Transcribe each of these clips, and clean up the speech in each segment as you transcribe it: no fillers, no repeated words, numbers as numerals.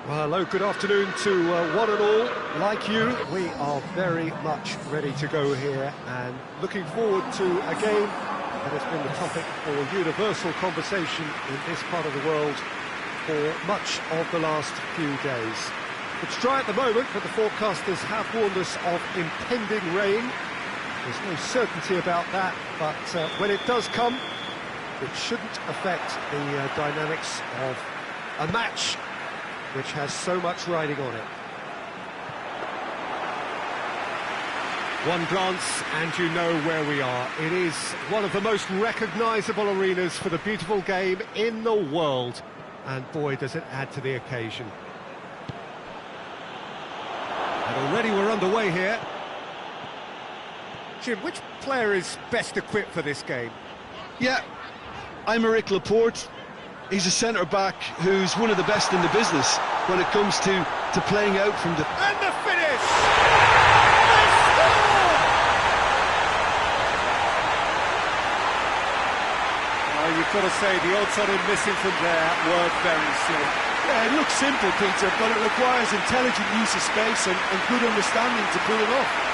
Well, hello, good afternoon to one and all. Like you, we are very much ready to go here and looking forward to a game that has been the topic for universal conversation in this part of the world for much of the last few days. It's dry at the moment, but the forecasters have warned us of impending rain. There's no certainty about that, but when it does come, it shouldn't affect the dynamics of a match which has so much riding on it. One glance and you know where we are. It is one of the most recognisable arenas for the beautiful game in the world. And boy, does it add to the occasion. And already we're underway here. Jim, which player is best equipped for this game? Yeah, I'm Aymeric Laporte. He's a centre-back who's one of the best in the business when it comes to playing out from the... And the finish! They score! Well, you've got to say, the odds on him missing from there were very slim. Yeah, it looks simple, Peter, but it requires intelligent use of space and good understanding to pull it off.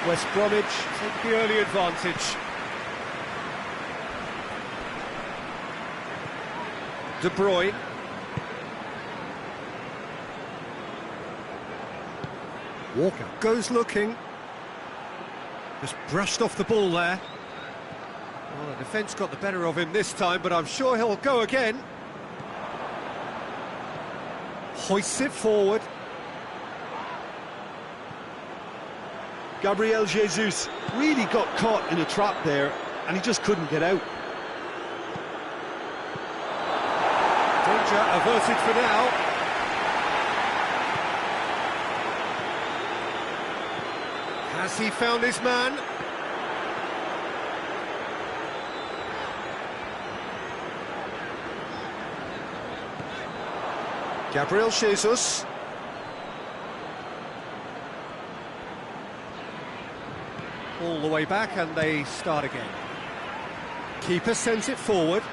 West Bromwich take the early advantage. De Bruyne. Walker goes looking. Just brushed off the ball there. Well, the defence got the better of him this time, but I'm sure he'll go again. Hoists it forward. Gabriel Jesus really got caught in a trap there, and he just couldn't get out. Danger averted for now. Has he found his man? Gabriel Jesus. All the way back and they start again. Keeper sends it forward.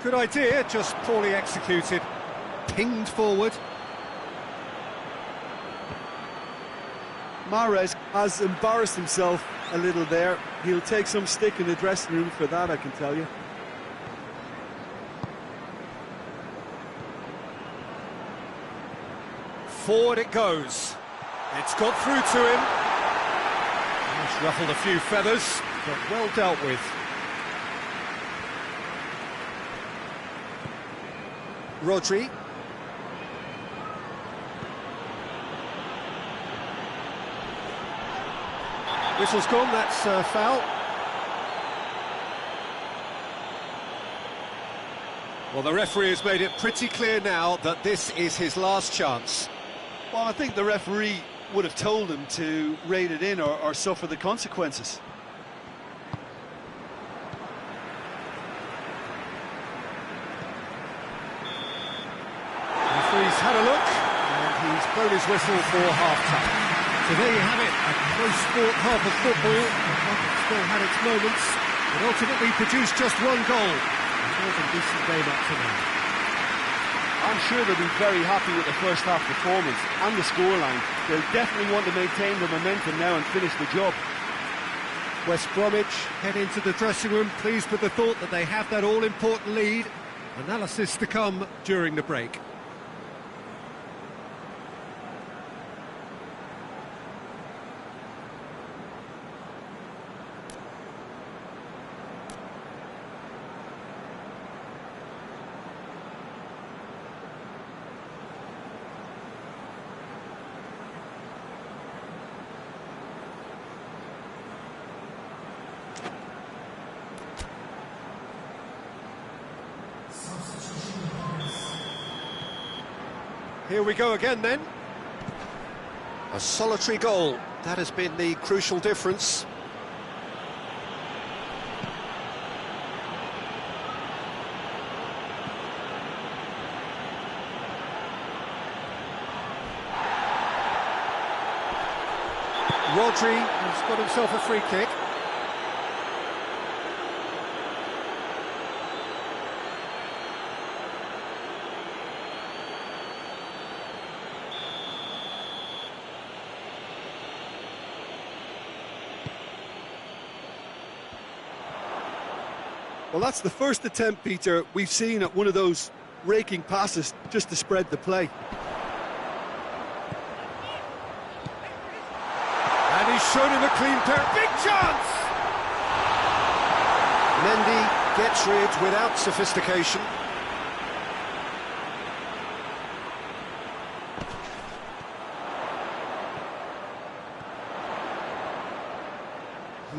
Good idea, just poorly executed. Pinged forward. Mahrez has embarrassed himself a little there. He'll take some stick in the dressing room for that, I can tell you. Forward it goes. It's got through to him. He's ruffled a few feathers, but well dealt with. Rodri. Whistle's gone, that's foul. Well, the referee has made it pretty clear now that this is his last chance. Well, I think the referee would have told him to rein it in or suffer the consequences. Referee's had a look, and he's blown his whistle for half-time. So there you have it, a close sport half of football. It still had its moments, but ultimately produced just one goal. It was a decent game up to now. I'm sure they'll be very happy with the first half performance and the scoreline. They'll definitely want to maintain the momentum now and finish the job. West Bromwich head into the dressing room pleased with the thought that they have that all-important lead. Analysis to come during the break. Here we go again then. A solitary goal, that has been the crucial difference. Rodri has got himself a free kick. Well, that's the first attempt, Peter, we've seen at one of those raking passes just to spread the play. And he's shown him a clean pair. Big chance! Mendy gets rid without sophistication.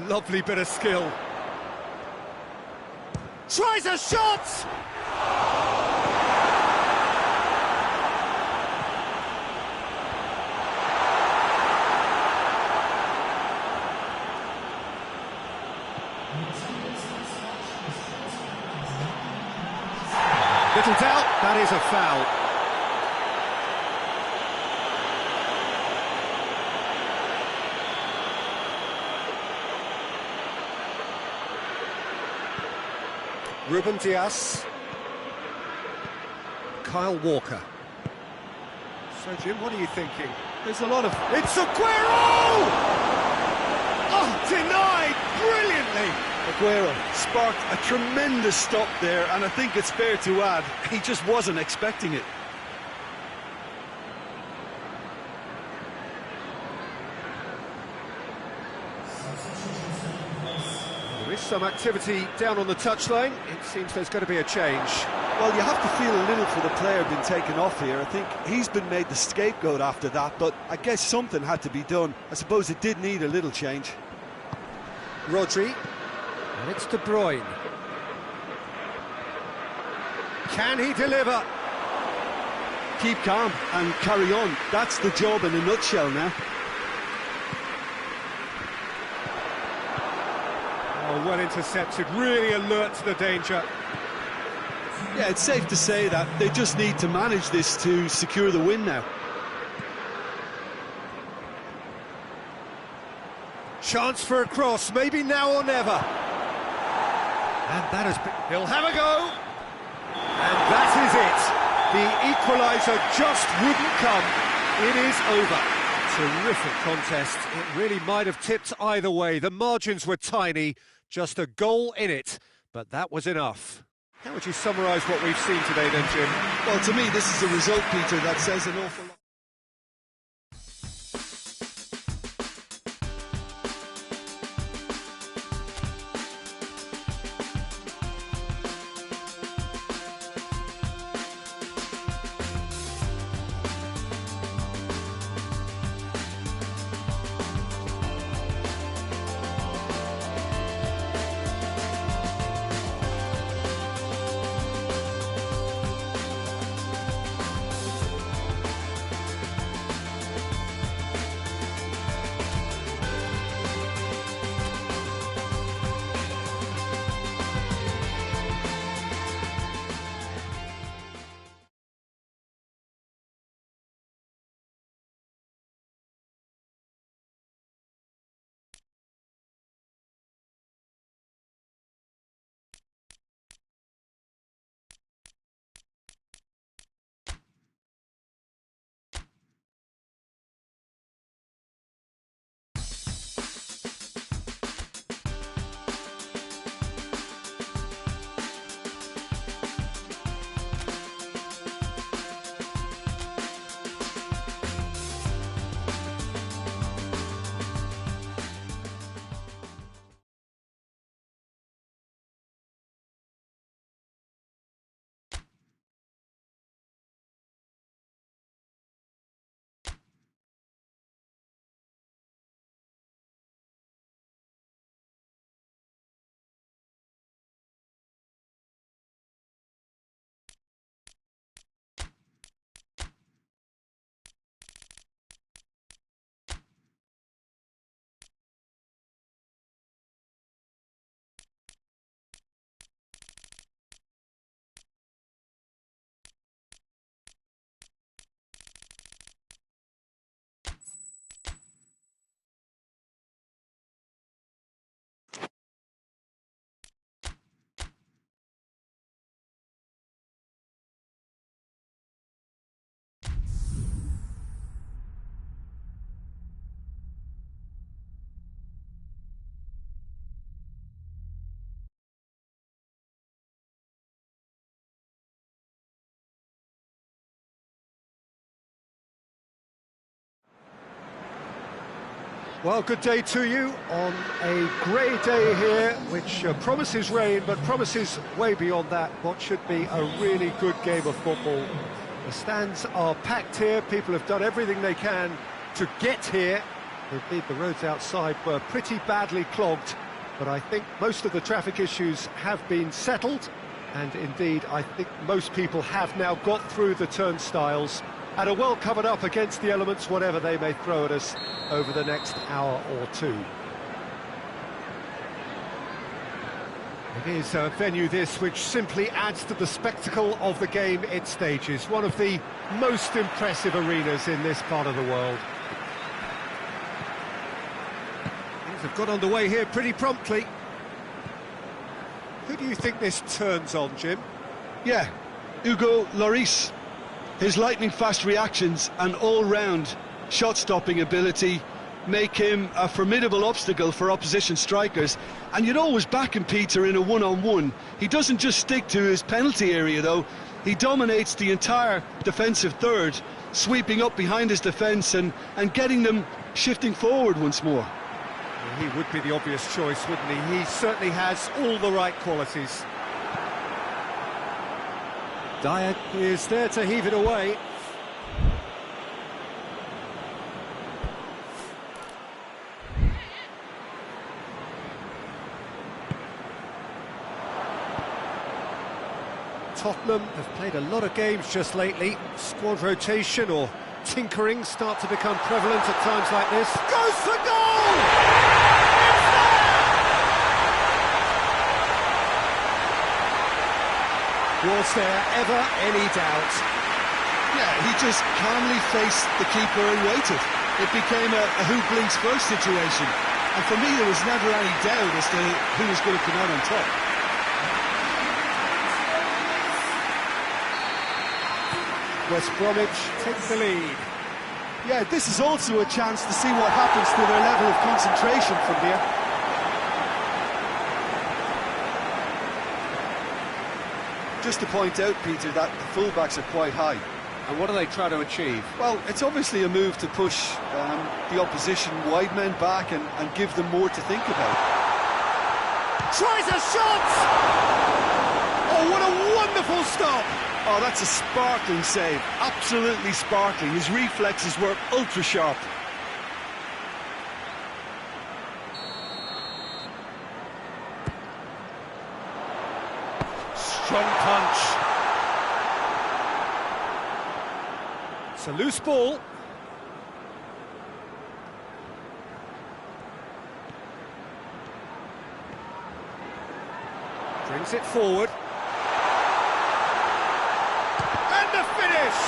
Lovely bit of skill. Tries a shot! Little doubt, that is a foul. Ruben Dias. Kyle Walker. So, Jim, what are you thinking? There's a lot of... It's Aguero! Oh, denied brilliantly! Aguero sparked a tremendous stop there, and I think it's fair to add, he just wasn't expecting it. There is some activity down on the touchline. It seems there's going to be a change. Well, you have to feel a little for the player being taken off here. I think he's been made the scapegoat after that, but I guess something had to be done. I suppose it did need a little change. Rodri. And it's De Bruyne. Can he deliver? Keep calm and carry on. That's the job in a nutshell now. Oh, well intercepted, really alert to the danger. Yeah, it's safe to say that they just need to manage this to secure the win now. Chance for a cross, maybe now or never. And that has been... He'll have a go! And that is it. The equaliser just wouldn't come. It is over. Terrific contest. It really might have tipped either way. The margins were tiny, just a goal in it, but that was enough. How would you summarise what we've seen today then, Jim? Well, to me, this is a result, Peter, that says an awful lot. Well, good day to you on a grey day here, which promises rain, but promises way beyond that what should be a really good game of football. The stands are packed here, people have done everything they can to get here. Indeed, the roads outside were pretty badly clogged, but I think most of the traffic issues have been settled, and indeed, I think most people have now got through the turnstiles and are well covered up against the elements, whatever they may throw at us over the next hour or two. It is a venue this which simply adds to the spectacle of the game it stages, one of the most impressive arenas in this part of the world. Things have got underway here pretty promptly. Who do you think this turns on, Jim? Yeah, Hugo Lloris. His lightning-fast reactions and all-round shot-stopping ability make him a formidable obstacle for opposition strikers. And you'd always back him, Peter, in a one-on-one. He doesn't just stick to his penalty area, though. He dominates the entire defensive third, sweeping up behind his defence and getting them shifting forward once more. Well, he would be the obvious choice, wouldn't he? He certainly has all the right qualities. Dyer is there to heave it away. Tottenham have played a lot of games just lately. Squad rotation or tinkering start to become prevalent at times like this. Goes for goal! Was there ever any doubt? Yeah, he just calmly faced the keeper and waited. It became a who blinks first situation. And for me, there was never any doubt as to who was going to come out on top. West Bromwich take the lead. Yeah, this is also a chance to see what happens to their level of concentration from here. Just to point out, Peter, that the fullbacks are quite high. And what are they trying to achieve? Well, it's obviously a move to push the opposition wide men back and give them more to think about. Tries a shot! Oh, what a wonderful stop! Oh, that's a sparkling save. Absolutely sparkling. His reflexes were ultra sharp. Strong punch. It's a loose ball. Brings it forward. And the finish!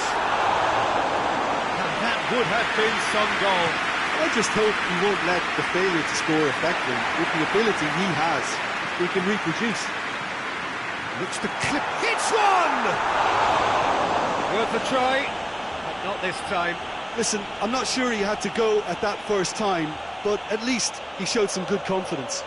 And that would have been some goal. I just hope he won't let the failure to score affect him. With the ability he has, he can reproduce. Looks to clip. Hits one! Worth a try, but not this time. Listen, I'm not sure he had to go at that first time, but at least he showed some good confidence.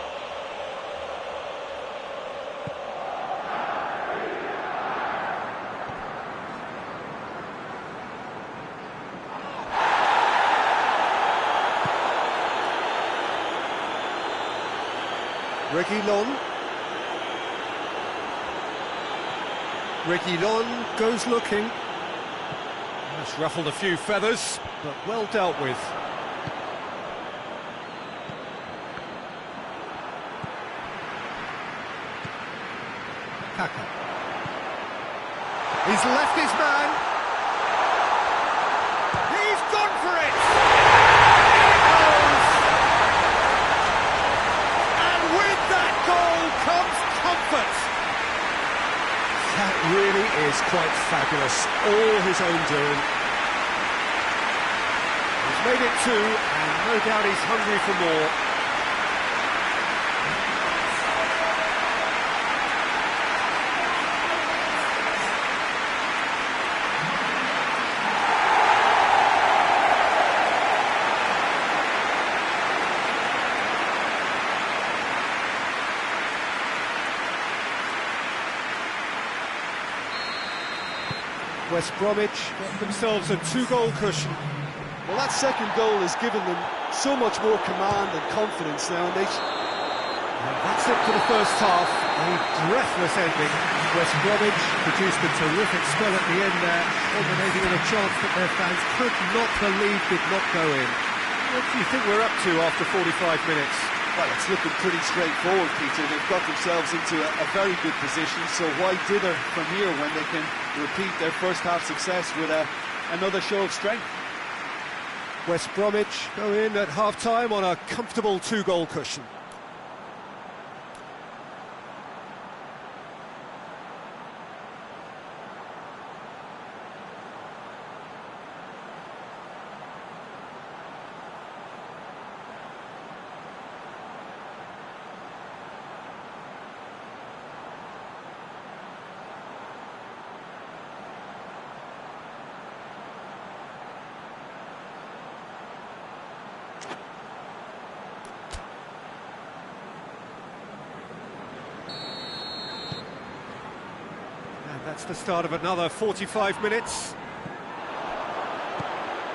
Reguilón. Reguilón goes looking. That's ruffled a few feathers, but well dealt with. Kaka. He's left his man. He's gone for it! And with that goal comes comfort. That really is quite fabulous. All his own doing. He's made it two, and no doubt he's hungry for more. West Bromwich got themselves a two-goal cushion. Well, that second goal has given them so much more command and confidence now, and And that's it for the first half, a breathless ending. West Bromwich produced a terrific spell at the end there, culminating in a chance that their fans could not believe did not go in. What do you think we're up to after 45 minutes? well, it's looking pretty straightforward, Peter. They've got themselves into a very good position, so why dither from here when they can repeat their first half success with another show of strength? West Bromwich go in at half-time on a comfortable two-goal cushion. That's the start of another 45 minutes.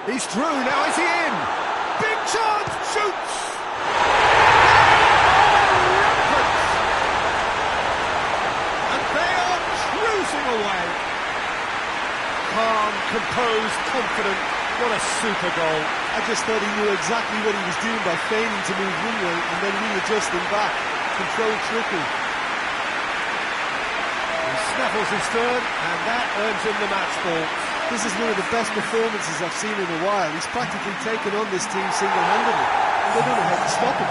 He's through, now is he in? Big chance, shoots! Rampant! And they are cruising away. Calm, composed, confident. What a super goal. I just thought he knew exactly what he was doing by feigning to move one way and then readjusting back. Controlled tricky. Snaffles his third, and that earns him the match ball. This is one of the best performances I've seen in a while. He's practically taken on this team single-handedly, and they don't know how to stop him.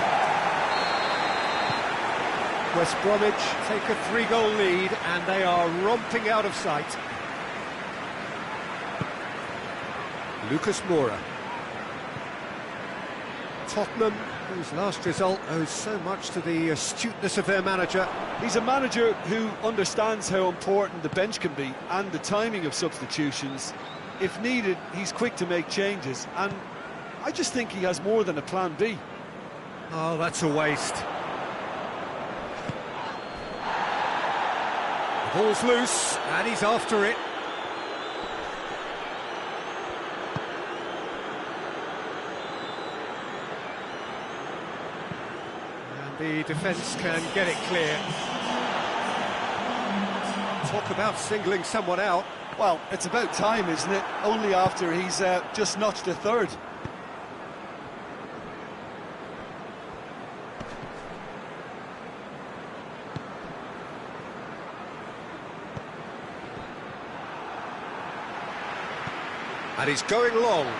West Bromwich take a 3-goal lead, and they are romping out of sight. Lucas Moura. Tottenham, whose last result owes so much to the astuteness of their manager. He's a manager who understands how important the bench can be and the timing of substitutions. If needed, he's quick to make changes, and I just think he has more than a plan B. Oh, that's a waste. The ball's loose, and he's after it. The defence can get it clear. Talk about singling someone out. Well, it's about time, isn't it? Only after he's just notched a third. And he's going long.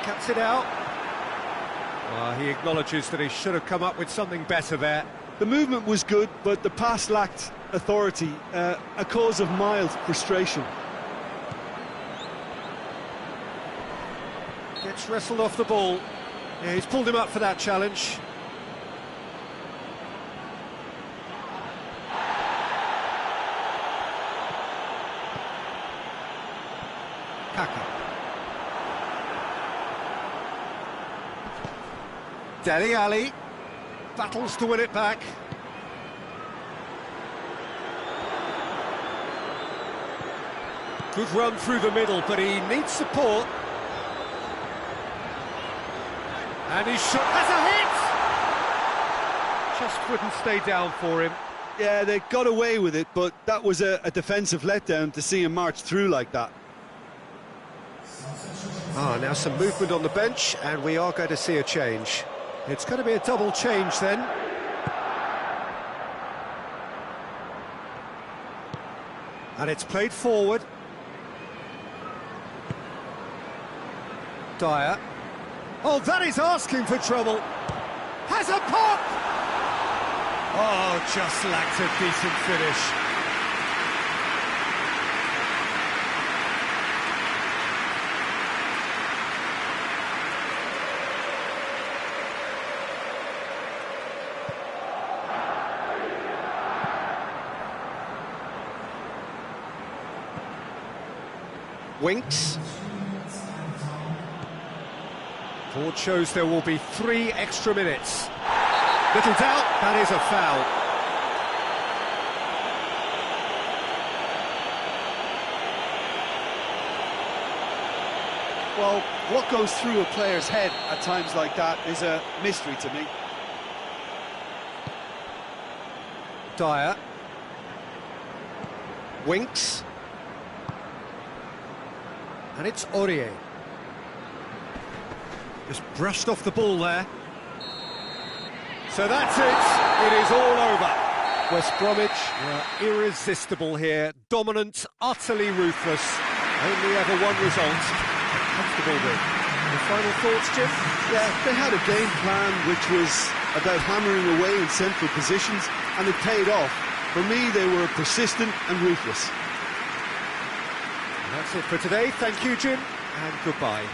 Cuts it out. He acknowledges that he should have come up with something better there. The movement was good, but the pass lacked authority, a cause of mild frustration. Gets wrestled off the ball. Yeah, he's pulled him up for that challenge. Kaka. Dele Alli battles to win it back. Good run through the middle, but he needs support. And his shot has a hit! Just wouldn't stay down for him. Yeah, they got away with it, but that was a defensive letdown to see him march through like that. Now some movement on the bench, and we are going to see a change. It's going to be a double change then. And it's played forward. Dyer. Oh, that is asking for trouble. Has a pop! Oh, just lacked a decent finish. Winks. Board shows there will be 3 extra minutes. Little doubt, that is a foul. Well, what goes through a player's head at times like that is a mystery to me. Dyer. Winks. And it's Aurier. Just brushed off the ball there. So that's it. It is all over. West Bromwich were irresistible here. Dominant, utterly ruthless. Only ever one result. Comfortable win. Any final thoughts, Jim? Yeah, they had a game plan which was about hammering away in central positions, and it paid off. For me, they were persistent and ruthless. And that's it for today. Thank you, Jim, and goodbye.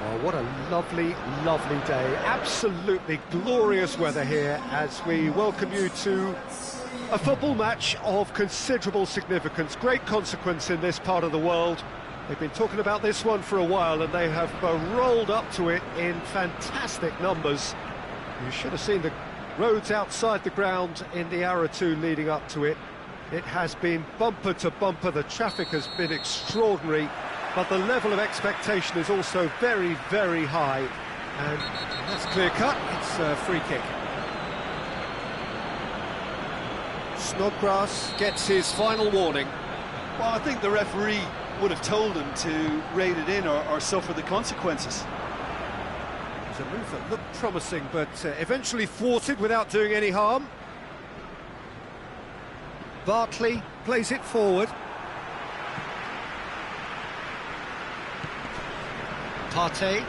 Oh, what a lovely, lovely day. Absolutely glorious weather here as we welcome you to a football match of considerable significance, great consequence in this part of the world. They've been talking about this one for a while and they have rolled up to it in fantastic numbers. You should have seen the roads outside the ground in the hour or two leading up to it. It has been bumper to bumper, the traffic has been extraordinary. But the level of expectation is also very, very high. And that's clear cut, it's a free kick. Snodgrass gets his final warning. Well, I think the referee would have told him to rate it in or suffer the consequences. was a move that looked promising, but eventually thwarted without doing any harm. Bartley plays it forward. Partey.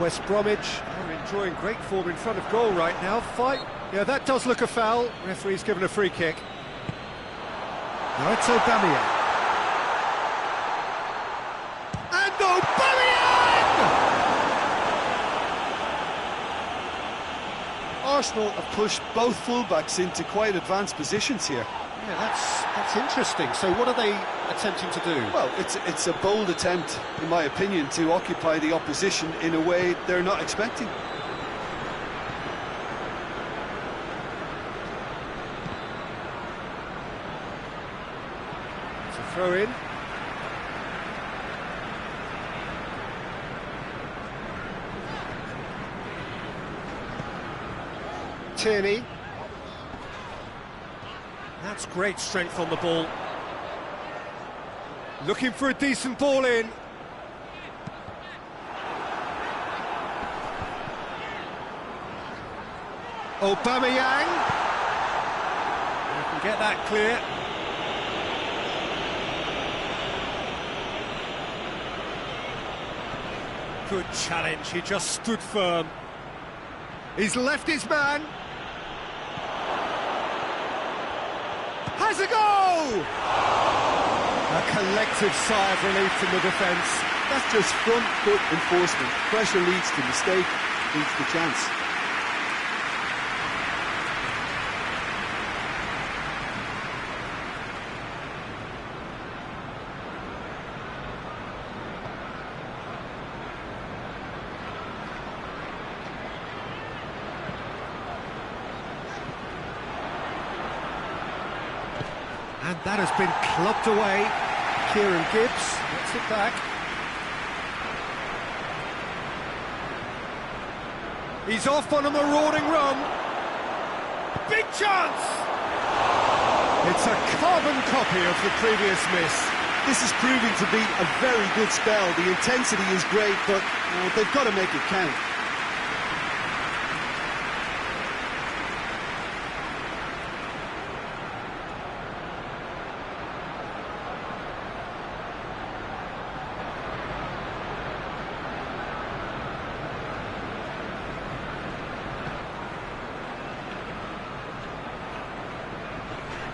West Bromwich are enjoying great form in front of goal right now. Fight. Yeah, that does look a foul. Referee's given a free kick. Now it's Aubameyang. And Aubameyang! Arsenal have pushed both fullbacks into quite advanced positions here. Yeah, that's interesting. So what are they attempting to do? Well, it's a bold attempt, in my opinion, to occupy the opposition in a way they're not expecting. It's a throw in. Tierney. That's great strength on the ball. Looking for a decent ball in. Aubameyang. You can get that clear. Good challenge, he just stood firm. He's left his man. Has a go! A collective sigh of relief from the defence. That's just front foot enforcement. Pressure leads to mistake, leads to chance. And that has been clubbed away. Kieran Gibbs gets it back. He's off on a marauding run. Big chance! It's a carbon copy of the previous miss. This is proving to be a very good spell. The intensity is great, but they've got to make it count.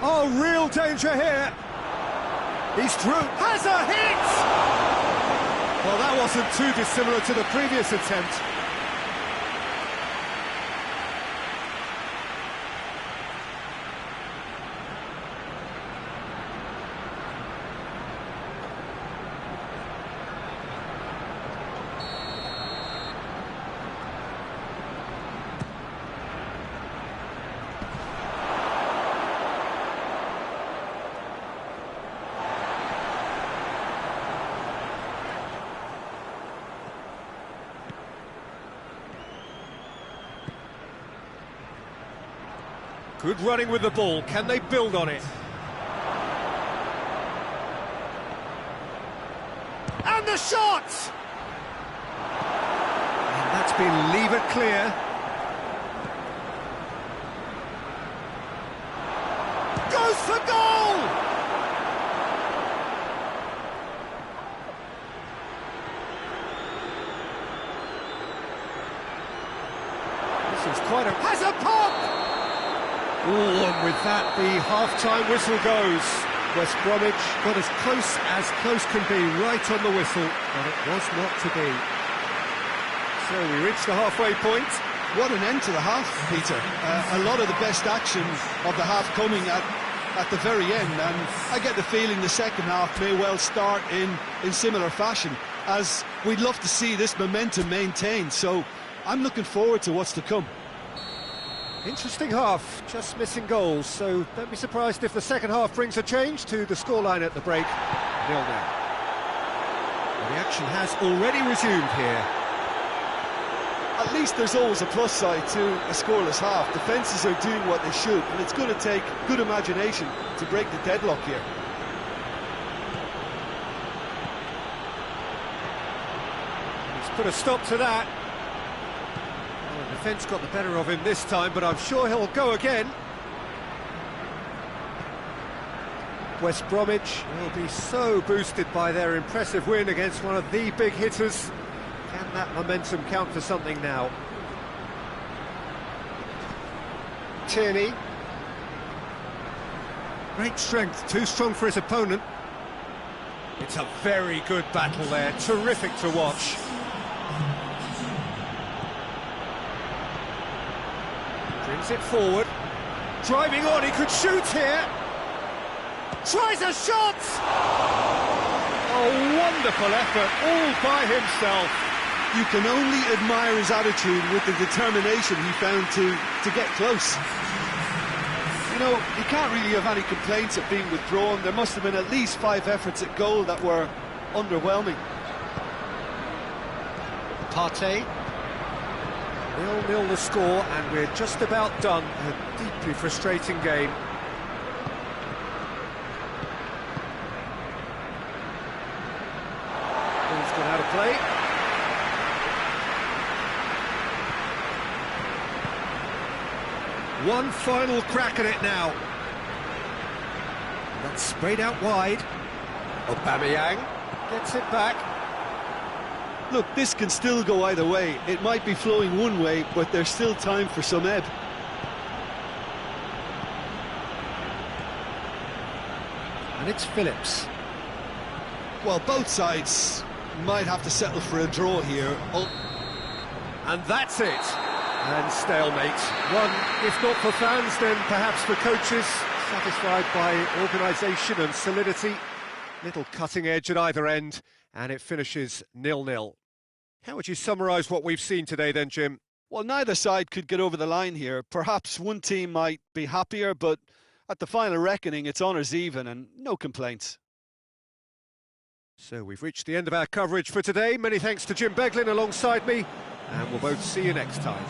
Oh, real danger here. He's through. Has a hit! Well, that wasn't too dissimilar to the previous attempt. Good running with the ball. Can they build on it? And the shot! And that's been levered clear. Goes for goal! This is quite a... Has a pop! Oh, and with that, the half-time whistle goes. West Bromwich got as close can be, right on the whistle, but it was not to be. So we reached the halfway point. What an end to the half, Peter. A lot of the best action of the half coming at the very end, and I get the feeling the second half may well start in similar fashion, as we'd love to see this momentum maintained, so I'm looking forward to what's to come. Interesting half, just missing goals, so don't be surprised if the second half brings a change to the scoreline at the break. 0-0. The action has already resumed here. At least there's always a plus side to a scoreless half. Defences are doing what they should, and it's going to take good imagination to break the deadlock here. He's put a stop to that. Well, the defence got the better of him this time, but I'm sure he'll go again. West Bromwich will be so boosted by their impressive win against one of the big hitters. Can that momentum count for something now? Tierney. Great strength, too strong for his opponent. It's a very good battle there, terrific to watch. Brings it forward. Driving on, he could shoot here. Tries a shot! Oh, wonderful effort, all by himself. You can only admire his attitude with the determination he found to get close. You know, he can't really have any complaints at being withdrawn. There must have been at least 5 efforts at goal that were underwhelming. Partey. 0-0 the score, and we're just about done. A deeply frustrating game. Ball's gone out of play. One final crack at it now. That's sprayed out wide. Aubameyang gets it back. Look, this can still go either way. It might be flowing one way, but there's still time for some ebb. And it's Phillips. Well, both sides might have to settle for a draw here. And that's it. And stalemate. One, if not for fans, then perhaps for coaches, satisfied by organisation and solidity. Little cutting edge at either end, and it finishes 0-0. How would you summarise what we've seen today then, Jim? Well, neither side could get over the line here. Perhaps one team might be happier, but at the final reckoning, it's honours even and no complaints. So we've reached the end of our coverage for today. Many thanks to Jim Beglin alongside me, and we'll both see you next time.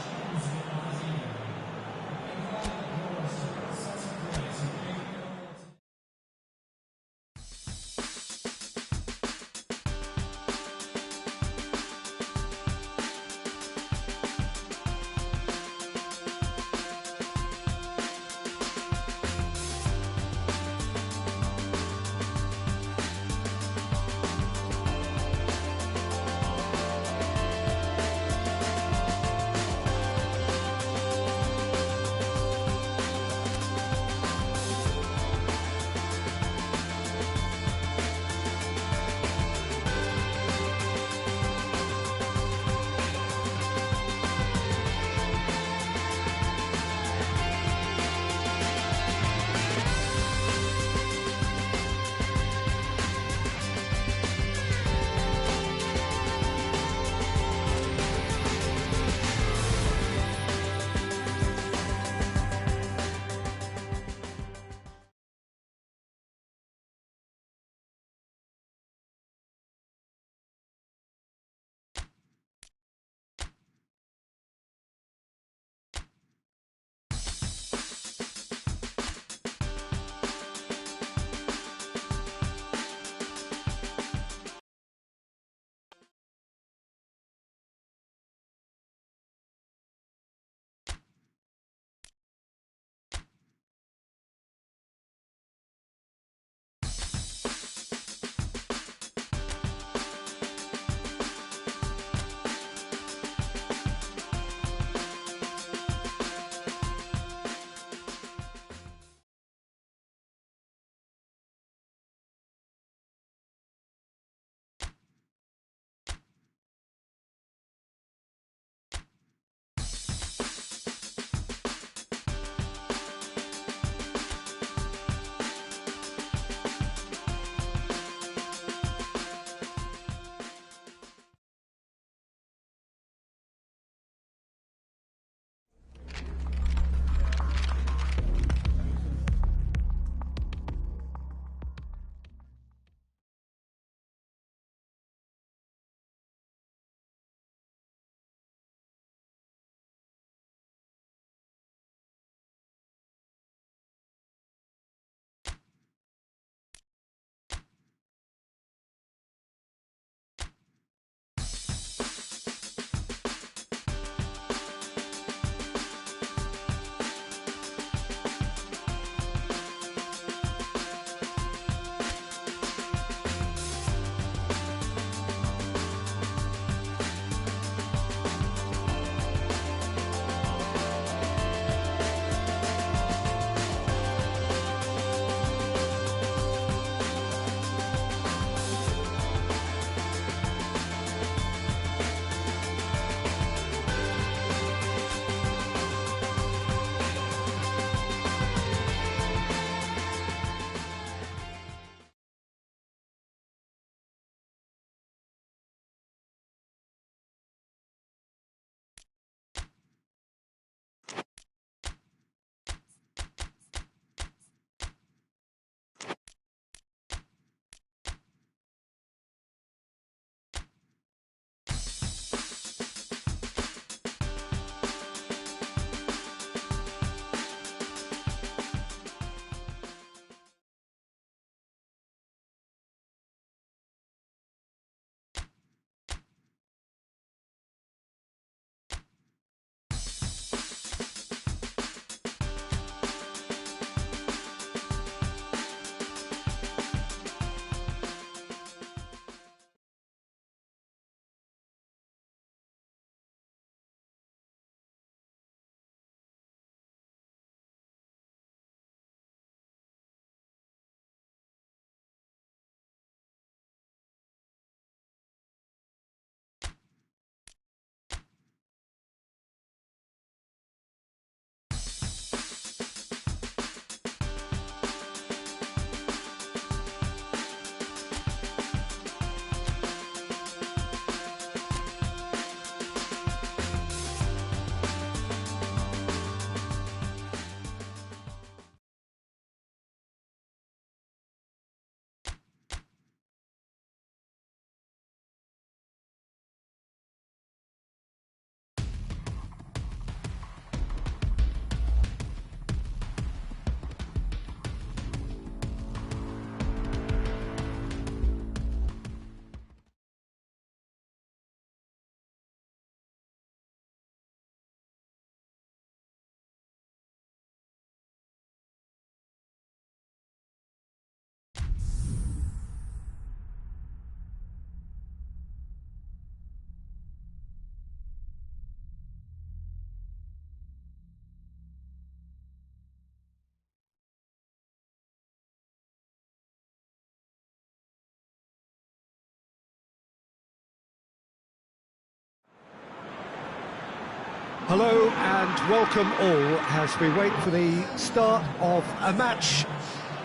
Hello and welcome all as we wait for the start of a match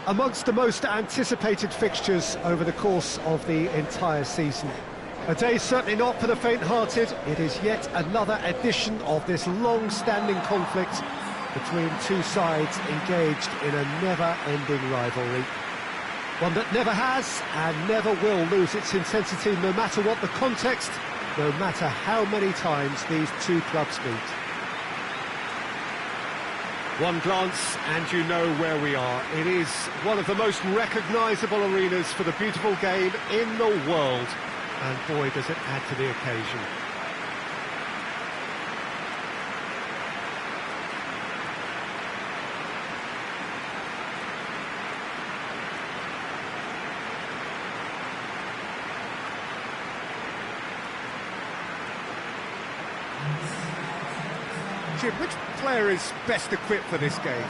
amongst the most anticipated fixtures over the course of the entire season. A day certainly not for the faint-hearted. It is yet another edition of this long-standing conflict between two sides engaged in a never-ending rivalry. One that never has and never will lose its intensity, no matter what the context, no matter how many times these two clubs meet. One glance and you know where we are. It is one of the most recognisable arenas for the beautiful game in the world. And boy, does it add to the occasion. Jim, which player is best equipped for this game?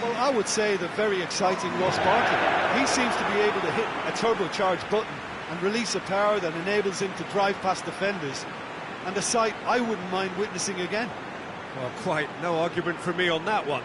Well, I would say the very exciting Ross Barkley. He seems to be able to hit a turbocharged button and release a power that enables him to drive past defenders. And a sight I wouldn't mind witnessing again. Well, quite no argument from me on that one.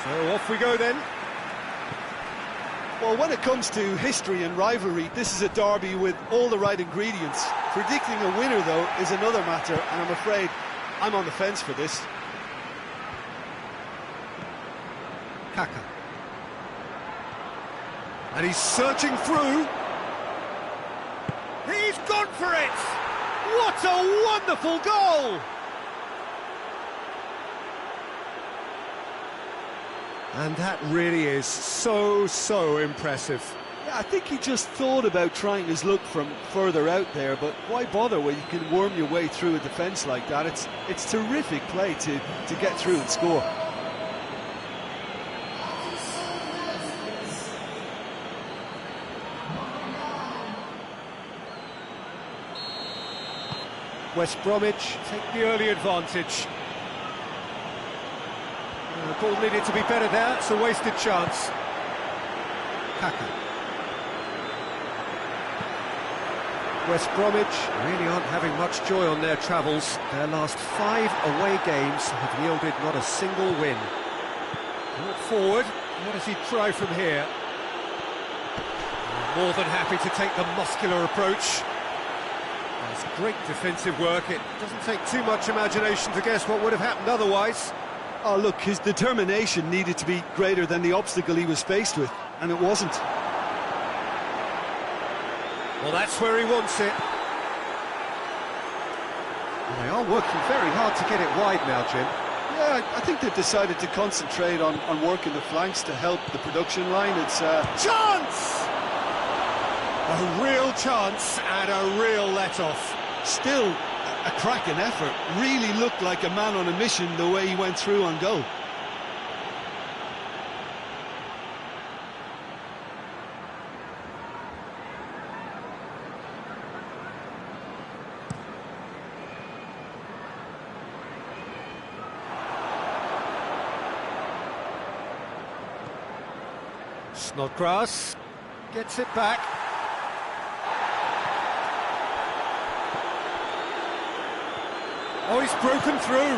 So off we go then. Well, when it comes to history and rivalry, this is a derby with all the right ingredients. Predicting a winner, though, is another matter, and I'm afraid I'm on the fence for this. Kaka. And he's searching through. He's gone for it! What a wonderful goal! And that really is so impressive. Yeah, I think he just thought about trying his luck from further out there, but why bother when you can worm your way through a defence like that? It's terrific play to get through and score. West Bromwich take the early advantage. The ball needed to be better there, it's a wasted chance. Kaka. West Bromwich really aren't having much joy on their travels. Their last 5 away games have yielded not a single win. Brought forward, what does he try from here? More than happy to take the muscular approach. That's great defensive work. It doesn't take too much imagination to guess what would have happened otherwise. Oh, look, his determination needed to be greater than the obstacle he was faced with, and it wasn't. Well, that's where he wants it. Well, they are working very hard to get it wide now, Jim. Yeah, I think they've decided to concentrate on working the flanks to help the production line. It's Chance! A real chance and a real let-off. still a cracking effort. Really looked like a man on a mission the way he went through on goal. Snodgrass gets it back. Oh, he's broken through.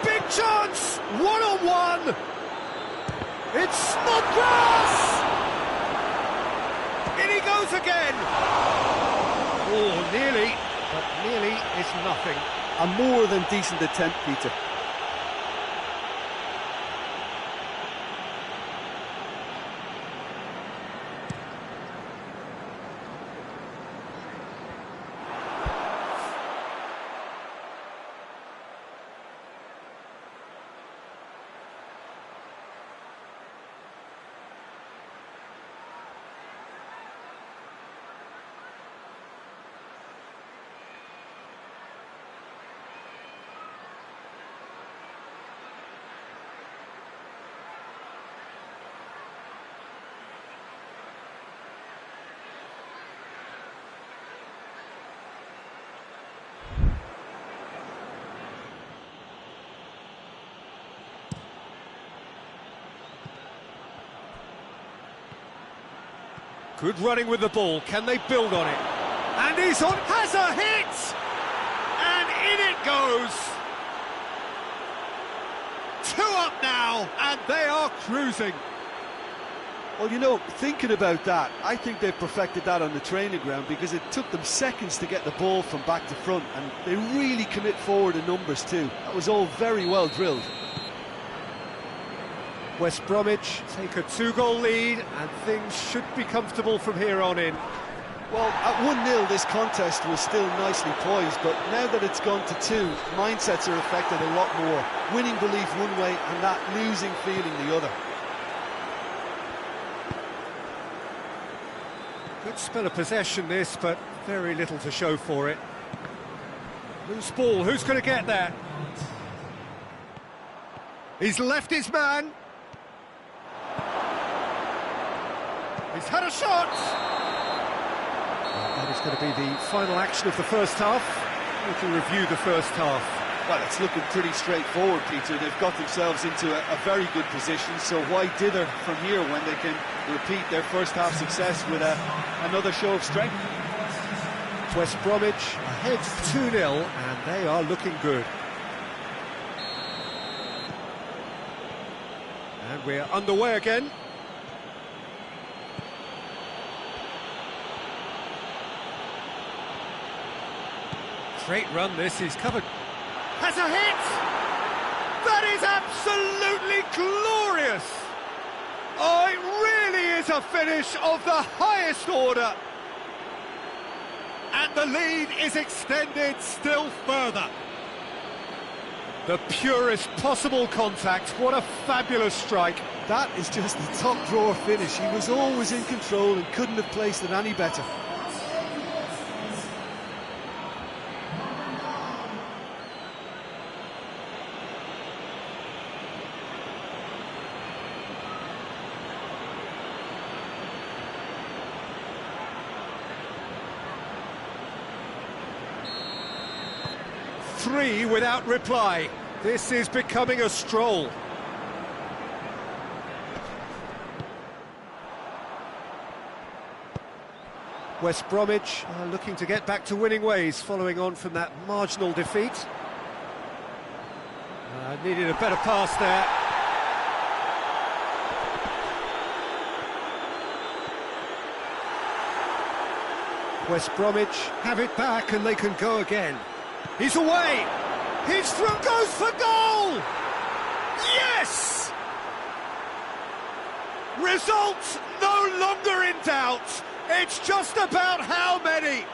Big chance! One-on-one! It's Snodgrass! In he goes again! Oh, nearly, but nearly is nothing. A more than decent attempt, Peter. Good running with the ball. Can they build on it? And he's on, has a hit! And in it goes! 2 up now, and they are cruising. Well, you know, thinking about that, I think they've perfected that on the training ground because it took them seconds to get the ball from back to front, and they really commit forward in numbers too. That was all very well drilled. West Bromwich take a 2-goal lead, and things should be comfortable from here on in. Well, at 1-0 this contest was still nicely poised, but now that it's gone to 2, mindsets are affected a lot more. Winning belief one way and that losing feeling the other. Good spell of possession this, but very little to show for it. Loose ball, who's going to get there? He's left his man. He's had a shot! That is going to be the final action of the first half. We can review the first half. Well, it's looking pretty straightforward, Peter. They've got themselves into a very good position, so why dither from here when they can repeat their first half success with another show of strength? West Bromwich ahead 2-0, and they are looking good. And we're underway again. Great run this, he's covered. Has a hit! That is absolutely glorious! Oh, it really is a finish of the highest order! And the lead is extended still further. The purest possible contact, what a fabulous strike. That is just the top drawer finish. He was always in control and couldn't have placed it any better. Three without reply. This is becoming a stroll. West Bromwich are looking to get back to winning ways following on from that marginal defeat. Needed a better pass there. West Bromwich have it back and they can go again. He's away! His throw goes for goal! Yes! Result no longer in doubt. It's just about how many.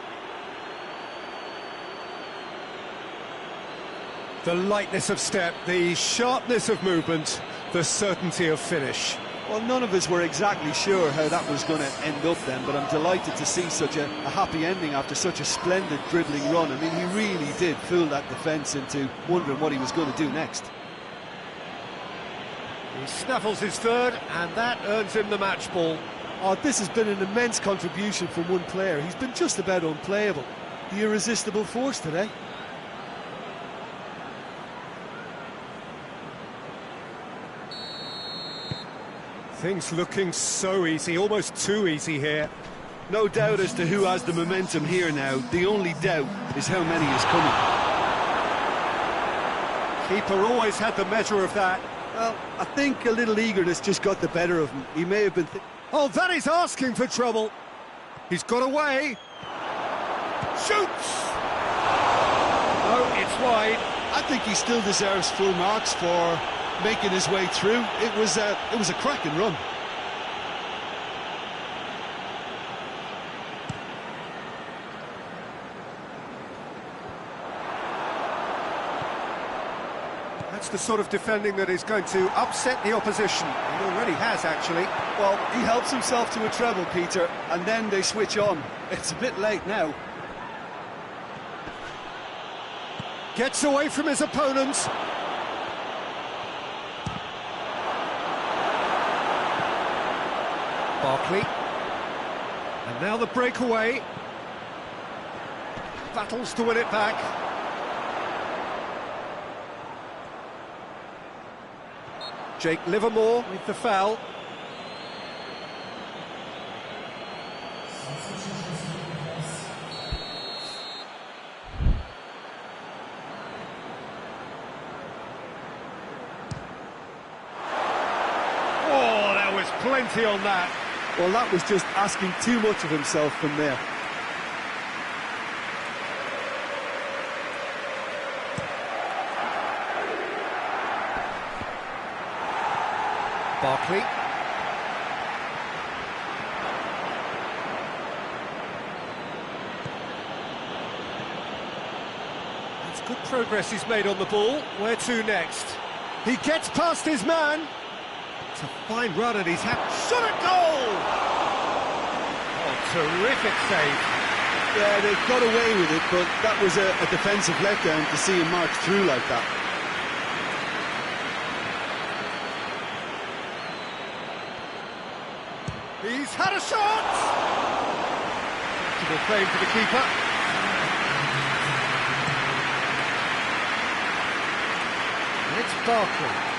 The lightness of step, the sharpness of movement, the certainty of finish. Well, none of us were exactly sure how that was going to end up then, but I'm delighted to see such a happy ending after such a splendid dribbling run. I mean, he really did fool that defence into wondering what he was going to do next. He snaffles his third, and that earns him the match ball. Oh, this has been an immense contribution from one player. He's been just about unplayable. The irresistible force today. Things looking so easy, almost too easy here. No doubt as to who has the momentum here now. The only doubt is how many is coming. Keeper always had the measure of that. Well, I think a little eagerness just got the better of him. He may have been... Oh, that is asking for trouble. He's got away. Shoots! No, it's wide. I think he still deserves full marks for making his way through. It was a cracking run. That's the sort of defending that is going to upset the opposition. It already has, actually. Well, he helps himself to a treble, Peter, and then they switch on. It's a bit late now. Gets away from his opponent. Barkley. And now the breakaway. Battles to win it back. Jake Livermore with the foul. plenty on that. Well, that was just asking too much of himself from there. Barkley. That's good progress he's made on the ball. Where to next? He gets past his man. It's a fine run and he's had shot at goal! Oh, terrific save. Yeah, they got away with it, but that was a defensive letdown to see him march through like that. He's had a shot! Comfortable claim for the keeper. It's Barkley.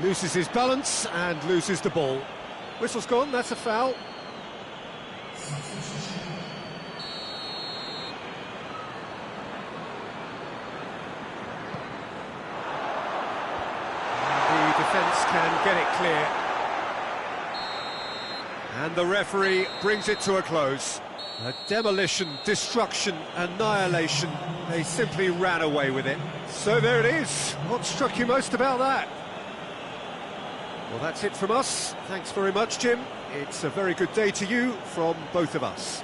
Loses his balance and loses the ball. Whistle's gone, that's a foul. The defence can get it clear. And the referee brings it to a close. A demolition, destruction, annihilation. They simply ran away with it. So there it is. What struck you most about that? Well, that's it from us. Thanks very much, Jim. It's a very good day to you from both of us.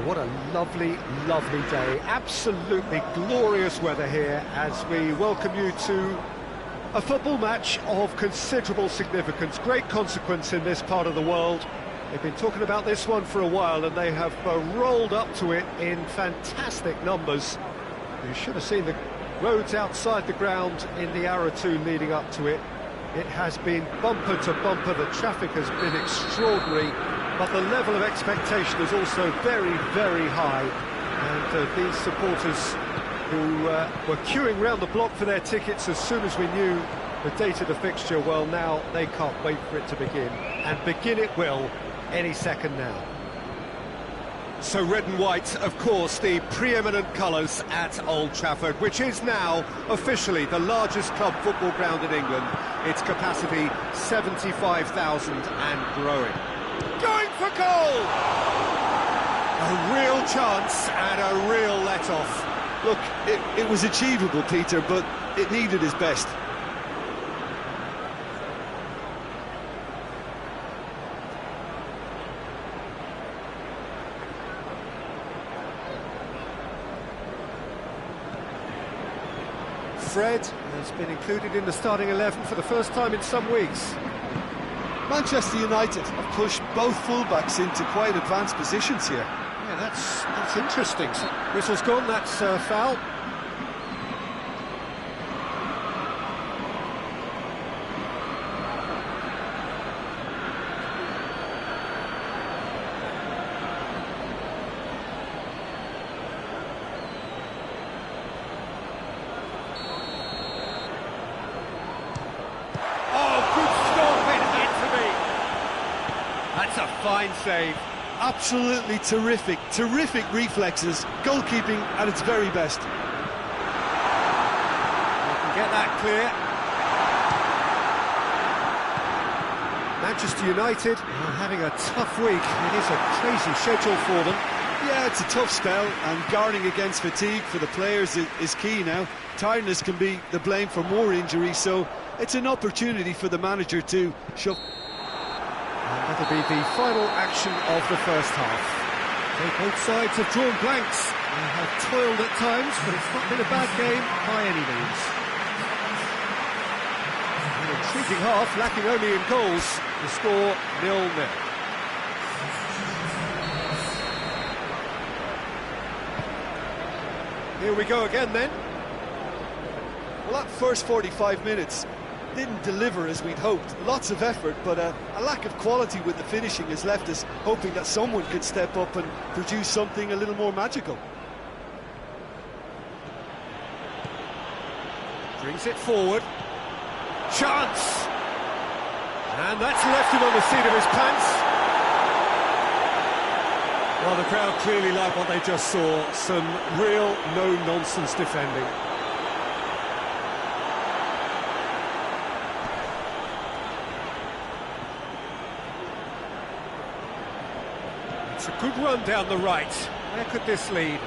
What a lovely, lovely day. Absolutely glorious weather here as we welcome you to a football match of considerable significance, great consequence in this part of the world. They've been talking about this one for a while and they have rolled up to it in fantastic numbers. You should have seen the roads outside the ground in the hour or two leading up to it. It has been bumper to bumper, the traffic has been extraordinary, but the level of expectation is also very, very high. And these supporters who were queuing round the block for their tickets as soon as we knew the date of the fixture, well, now they can't wait for it to begin. And begin it will any second now. So red and white, of course, the preeminent colours at Old Trafford, which is now officially the largest club football ground in England. Its capacity 75,000 and growing. Going for goal! A real chance and a real let-off. Look, it was achievable, Peter, but it needed his best. Fred has been included in the starting 11 for the first time in some weeks. Manchester United have pushed both fullbacks into quite advanced positions here. Yeah, that's interesting. So, whistle's gone, that's foul. Fine save. Absolutely terrific reflexes, goalkeeping at its very best. You can get that clear. Manchester United are having a tough week. It is a crazy schedule for them. Yeah, it's a tough spell, and guarding against fatigue for the players is key now. Tiredness can be the blame for more injuries, so it's an opportunity for the manager to show. And that'll be the final action of the first half. So both sides have drawn blanks and have toiled at times, but it's not been a bad game by any means. An intriguing half, lacking only in goals. The score 0-0. Here we go again then. Well, that first 45 minutes didn't deliver as we'd hoped. Lots of effort, but a lack of quality with the finishing has left us hoping that someone could step up and produce something a little more magical. Brings it forward. Chance! And that's left him on the seat of his pants. Well, the crowd clearly like what they just saw. Some real no-nonsense defending. It's a good run down the right. Where could this lead?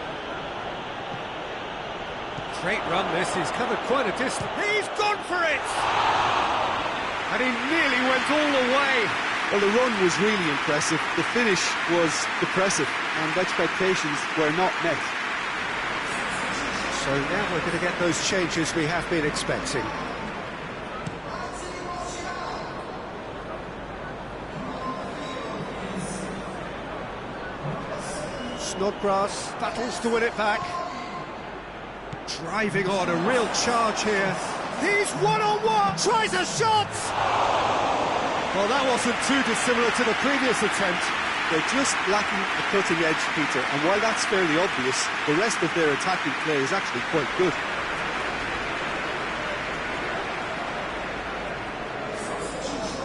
Great run this, he's covered quite a distance. He's gone for it! And he nearly went all the way. Well, the run was really impressive. The finish was depressive, and expectations were not met. So now we're going to get those changes we have been expecting. Snodgrass battles to win it back. Driving on, a real charge here. He's one-on-one, tries a shot! Well, that wasn't too dissimilar to the previous attempt. They're just lacking a cutting edge, Peter, and while that's fairly obvious, the rest of their attacking play is actually quite good.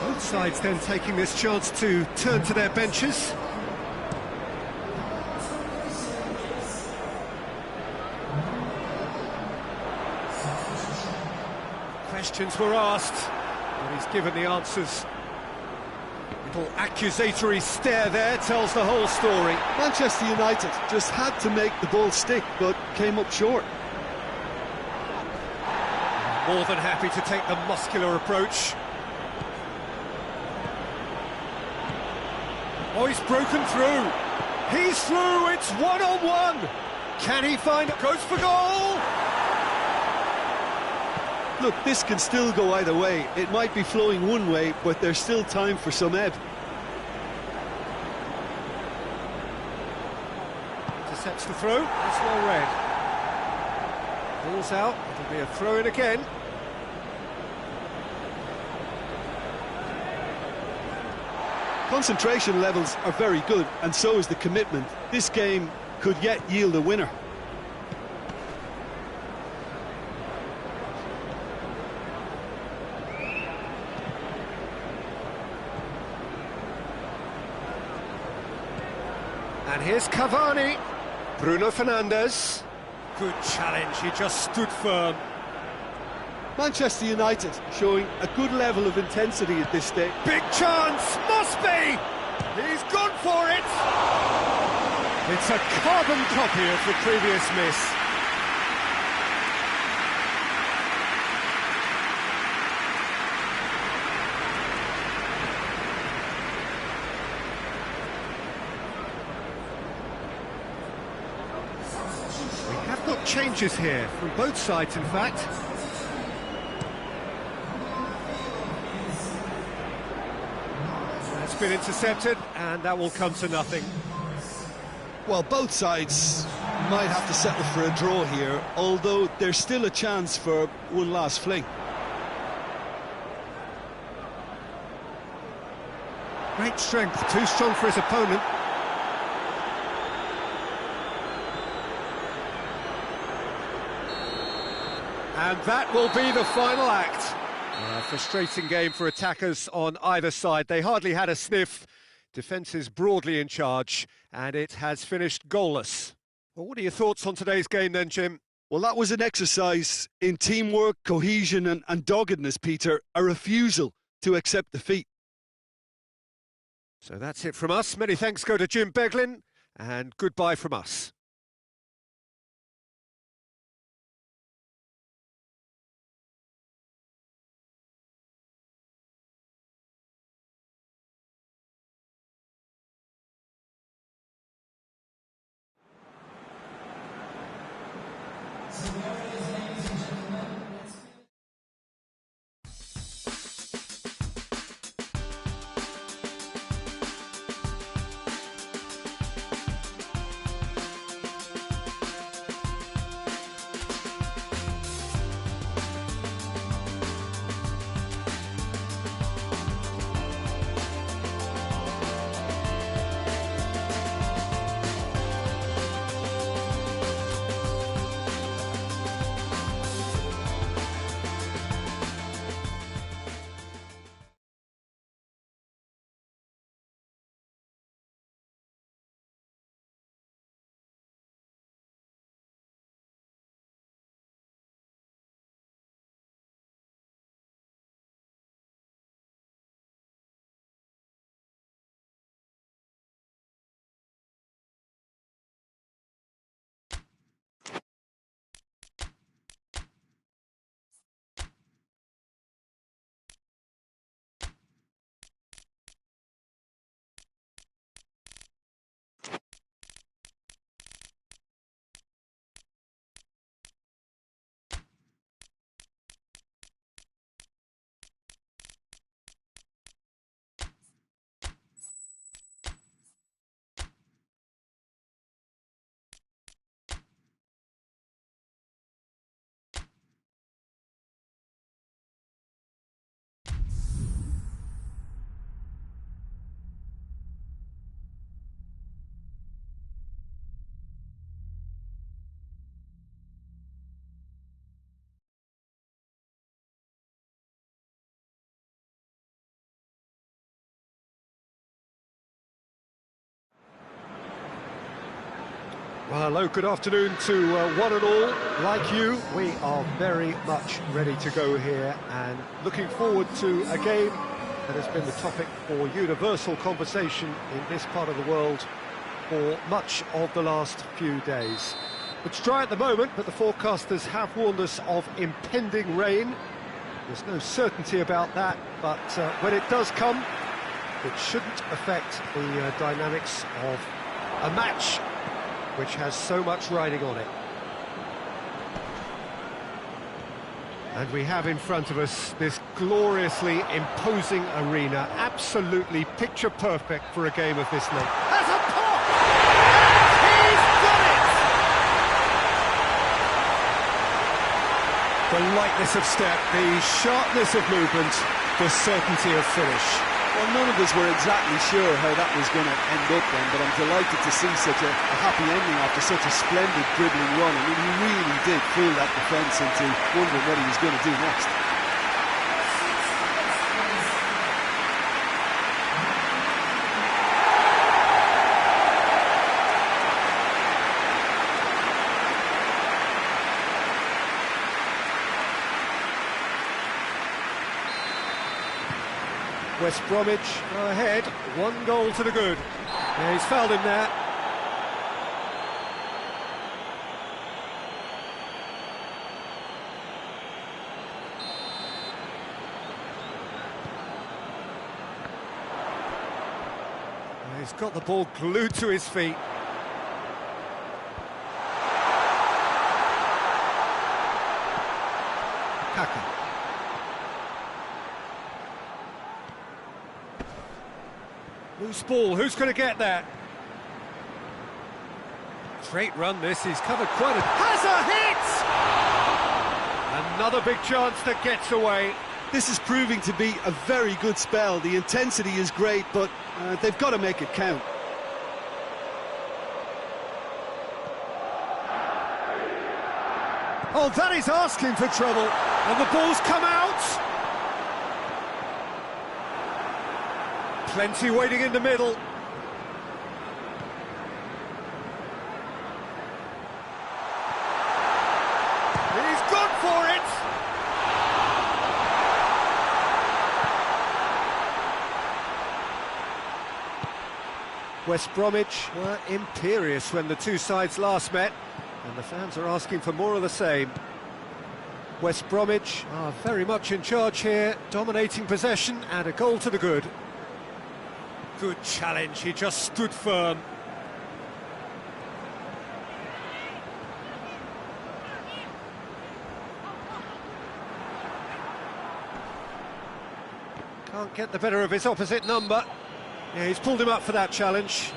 Both sides then taking this chance to turn to their benches. Questions were asked, and he's given the answers. Little accusatory stare there tells the whole story. Manchester United just had to make the ball stick, but came up short. More than happy to take the muscular approach. Oh, he's broken through. He's through, it's one-on-one. Can he find it? Goes for goal! Look, this can still go either way. It might be flowing one way, but there's still time for some ebb. Intercepts the throw, that's well read. Ball's out, it'll be a throw-in again. Concentration levels are very good, and so is the commitment. This game could yet yield a winner. And here's Cavani. Bruno Fernandes. Good challenge, he just stood firm. Manchester United showing a good level of intensity at this stage. Big chance, must be! He's gone for it! It's a carbon copy of the previous miss. We have got changes here, from both sides in fact. That's been intercepted, and that will come to nothing. Well, both sides might have to settle for a draw here, although there's still a chance for one last fling. Great strength, too strong for his opponent. And that will be the final act. A frustrating game for attackers on either side. They hardly had a sniff. Defence is broadly in charge, and it has finished goalless. Well, what are your thoughts on today's game then, Jim? Well, that was an exercise in teamwork, cohesion and doggedness, Peter. A refusal to accept defeat. So that's it from us. Many thanks go to Jim Beglin, and goodbye from us. Well, hello, good afternoon to one and all. Like you, we are very much ready to go here and looking forward to a game that has been the topic for universal conversation in this part of the world for much of the last few days. It's dry at the moment, but the forecasters have warned us of impending rain. There's no certainty about that, but when it does come, it shouldn't affect the dynamics of A match which has so much riding on it. And we have in front of us this gloriously imposing arena, absolutely picture perfect for a game of this length. Has a pop! He's got it! The lightness of step, the sharpness of movement, the certainty of finish. Well, none of us were exactly sure how that was going to end up then, but I'm delighted to see such a happy ending after such a splendid dribbling run. I mean, he really did fool that defence into wondering what he was going to do next. West Bromwich are ahead, 1 goal to the good. Yeah, he's fouled him there. He's got the ball glued to his feet. Kaka. Loose ball, who's going to get that? Straight run this, he's covered quite a... Has a hit! Another big chance that gets away. This is proving to be a very good spell. The intensity is great, but they've got to make it count. Oh, that is asking for trouble. And the ball's come out. Plenty waiting in the middle. He's gone for it! West Bromwich were imperious when the two sides last met, and the fans are asking for more of the same. West Bromwich are very much in charge here, dominating possession and a goal to the good. Good challenge, he just stood firm. Can't get the better of his opposite number. Yeah, he's pulled him up for that challenge.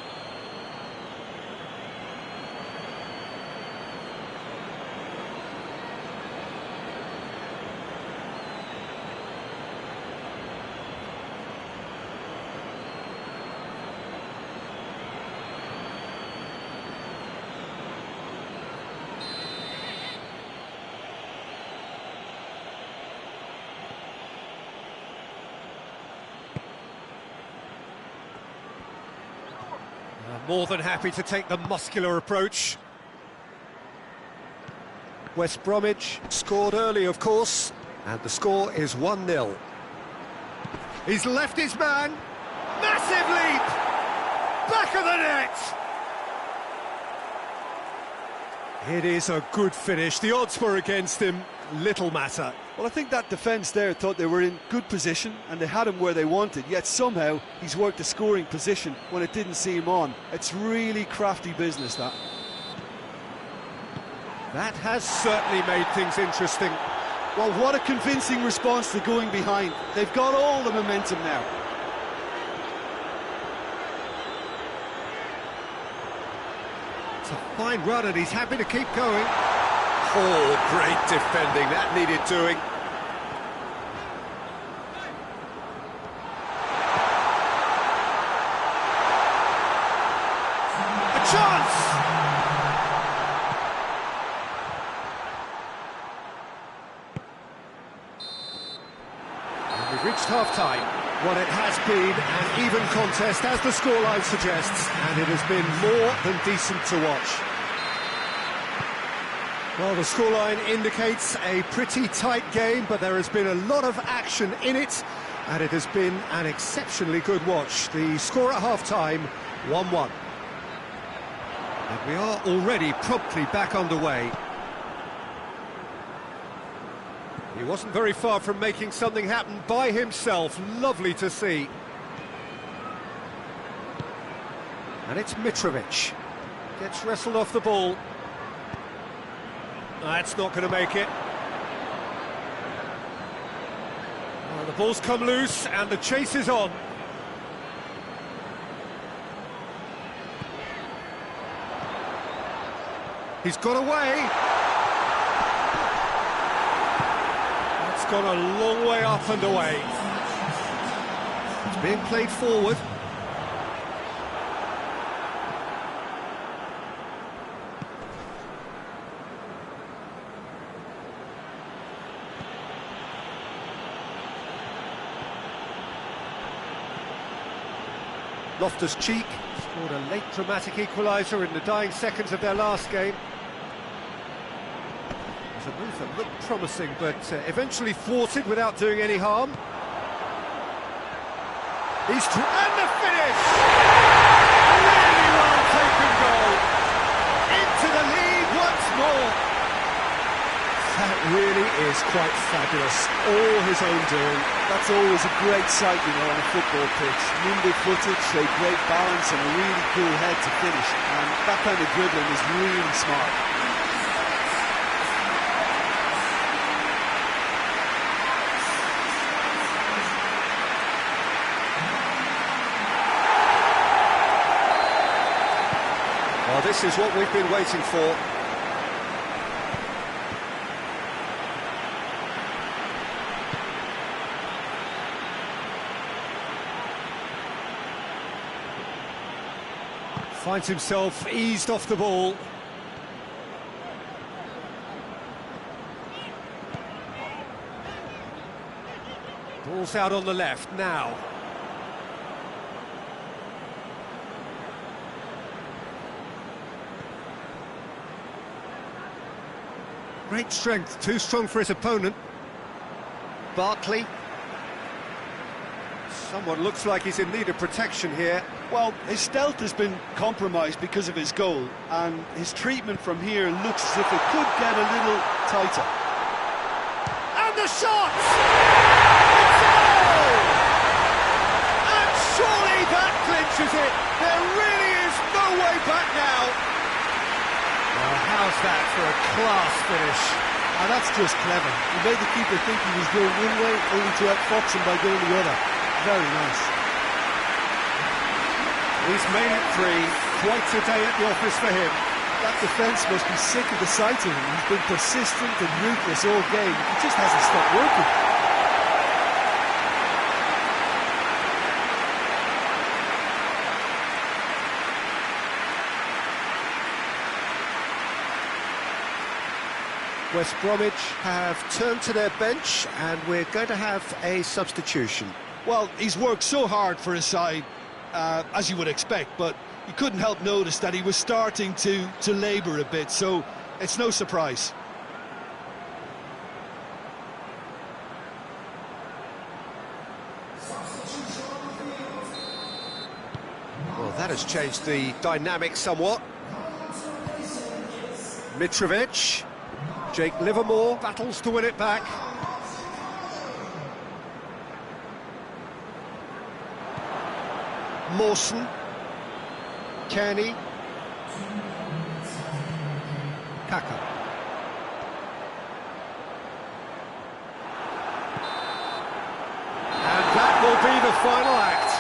More than happy to take the muscular approach. West Bromwich scored early, of course, and the score is 1-0. He's left his man. Massive leap! Back of the net! It is a good finish. The odds were against him. Little matter. Well, I think that defence there thought they were in good position and they had him where they wanted, yet somehow he's worked a scoring position when it didn't seem on. It's really crafty business, that. That has certainly made things interesting. Well, what a convincing response to going behind. They've got all the momentum now. It's a fine run and he's happy to keep going. Oh, great defending, that needed doing. A chance! And we've reached half-time. Well, it has been an even contest, as the scoreline suggests, and it has been more than decent to watch. Well, the scoreline indicates a pretty tight game, but there has been a lot of action in it, and it has been an exceptionally good watch. The score at half-time, 1-1. And we are already promptly back underway. He wasn't very far from making something happen by himself. Lovely to see. And it's Mitrovic. Gets wrestled off the ball. That's not going to make it. Well, the ball's come loose and the chase is on. He's got away. It's gone a long way up and away. It's being played forward. Loftus-Cheek scored a late dramatic equaliser in the dying seconds of their last game. It was a move that looked promising, but eventually thwarted without doing any harm. And the finish! Really well taken goal. Into the lead once more. That really is quite fabulous. All his own doing. That's always a great sight, you know, on a football pitch. Nimble-footed, showed great balance and a really cool head to finish. And that kind of dribbling is really smart. Well, this is what we've been waiting for. Finds himself eased off the ball. Ball's out on the left now. Great strength, too strong for his opponent. Barkley. Someone looks like he's in need of protection here. Well, his stealth has been compromised because of his goal, and his treatment from here looks as if it could get a little tighter. And the shot! It's a goal! And surely that clinches it. There really is no way back now. Well, how's that for a class finish? And that's just clever. He made the keeper think he was going one way, only to outfox him by going the other. Very nice. He's made it three. Quite a day at the office for him. That defence must be sick of the sight of him. He's been persistent and ruthless all game. He just hasn't stopped working. West Bromwich have turned to their bench and we're going to have a substitution. Well, he's worked so hard for his side, as you would expect, but you couldn't help notice that he was starting to labour a bit, so it's no surprise. Well, that has changed the dynamic somewhat. Mitrovic. Jake Livermore battles to win it back. Mawson. Kearney. Kaka. And that will be the final act.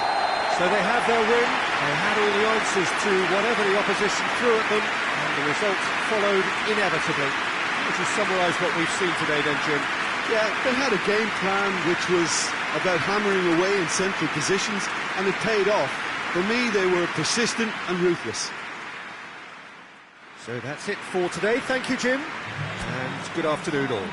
So they have their win. They had all the answers to whatever the opposition threw at them, and the result followed inevitably. To summarise what we've seen today then, Jim. Yeah, they had a game plan which was about hammering away in central positions, and it paid off. For me, they were persistent and ruthless. So that's it for today. Thank you, Jim, and good afternoon all.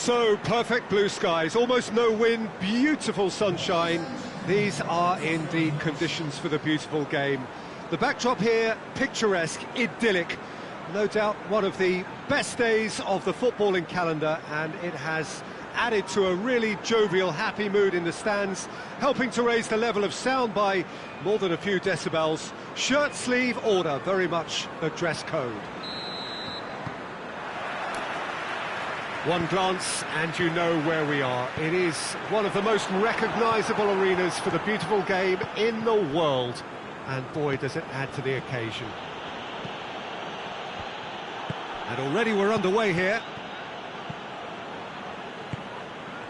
So, perfect blue skies, almost no wind, beautiful sunshine. These are indeed conditions for the beautiful game. The backdrop here, picturesque, idyllic. No doubt one of the best days of the footballing calendar, and it has added to a really jovial, happy mood in the stands, helping to raise the level of sound by more than a few decibels. Shirt sleeve order, very much the dress code. One glance and you know where we are. It is one of the most recognisable arenas for the beautiful game in the world. And boy, does it add to the occasion. And already we're underway here.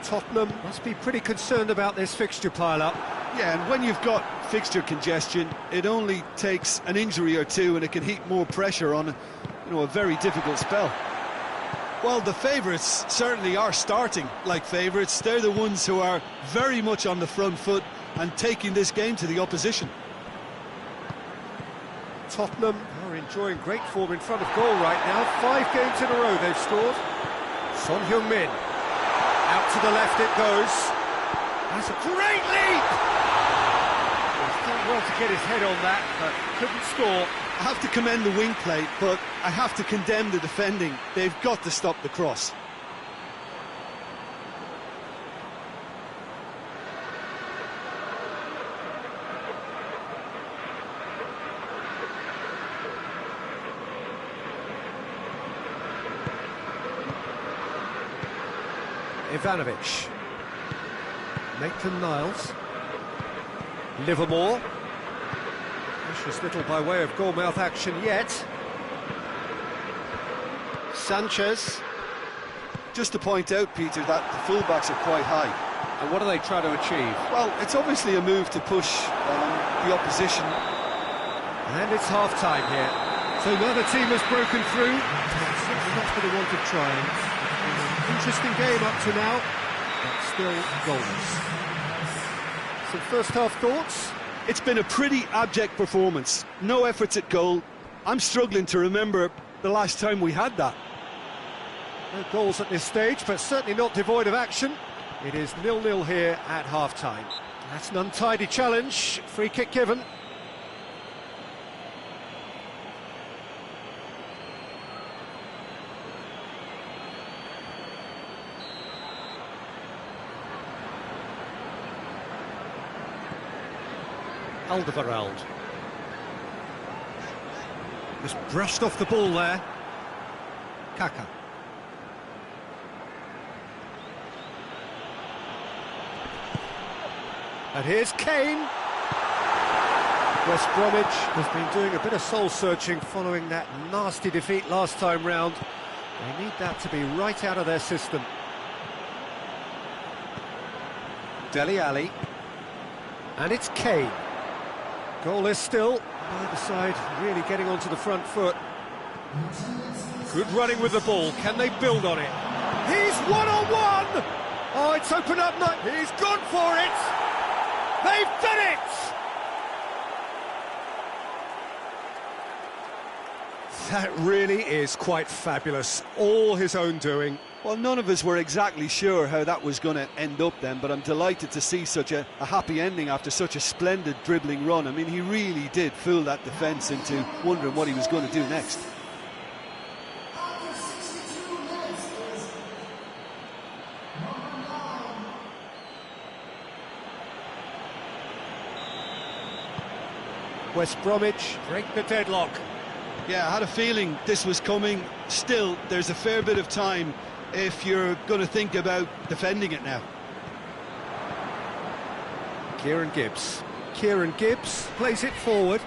Tottenham must be pretty concerned about this fixture pile-up. Yeah, and when you've got fixture congestion, it only takes an injury or two and it can heap more pressure on, a very difficult spell. Well, the favourites certainly are starting like favourites. They're the ones who are very much on the front foot and taking this game to the opposition. Tottenham are enjoying great form in front of goal right now. 5 games in a row they've scored. Son Heung-min. Out to the left it goes. That's a great leap! He's done well to get his head on that, but couldn't score. I have to commend the wing play, but I have to condemn the defending. They've got to stop the cross. Ivanovic. Maitland-Niles. Livermore. Precious little by way of goalmouth action yet. Sanchez. Just to point out, Peter, that the fullbacks are quite high. And what are they trying to achieve? Well, it's obviously a move to push the opposition. And it's half-time here. So neither team has broken through. It's not for the want of trying. Interesting game up to now, but still goalless. Some first-half thoughts? It's been a pretty abject performance. No efforts at goal. I'm struggling to remember the last time we had that. No goals at this stage, but certainly not devoid of action. It is 0-0 here at half-time. That's an untidy challenge. Free kick given. Alderweireld. Just brushed off the ball there. Kaka. And here's Kane. West Bromwich has been doing a bit of soul-searching following that nasty defeat last time round. They need that to be right out of their system. Dele Alli. And it's Kane. Goalless still, neither side really getting onto the front foot. Good running with the ball, can they build on it? He's one-on-one! Oh, it's opened up now, he's gone for it! They've done it! That really is quite fabulous, all his own doing. Well, none of us were exactly sure how that was going to end up then, but I'm delighted to see such a happy ending after such a splendid dribbling run. I mean, he really did fool that defence into wondering what he was going to do next. West Bromwich break the deadlock. Yeah, I had a feeling this was coming. Still, there's a fair bit of time if you're going to think about defending it now. Kieran Gibbs. Kieran Gibbs plays it forward.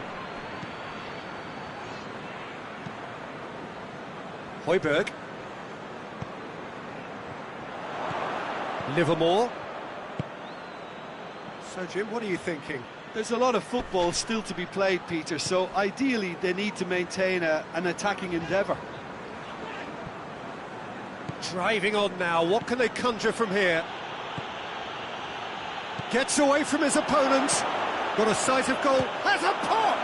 Højbjerg. Livermore. So, Jim, what are you thinking? There's a lot of football still to be played, Peter, so ideally they need to maintain an attacking endeavour. Driving on now, what can they conjure from here? Gets away from his opponent, got a sight of goal, has a pop!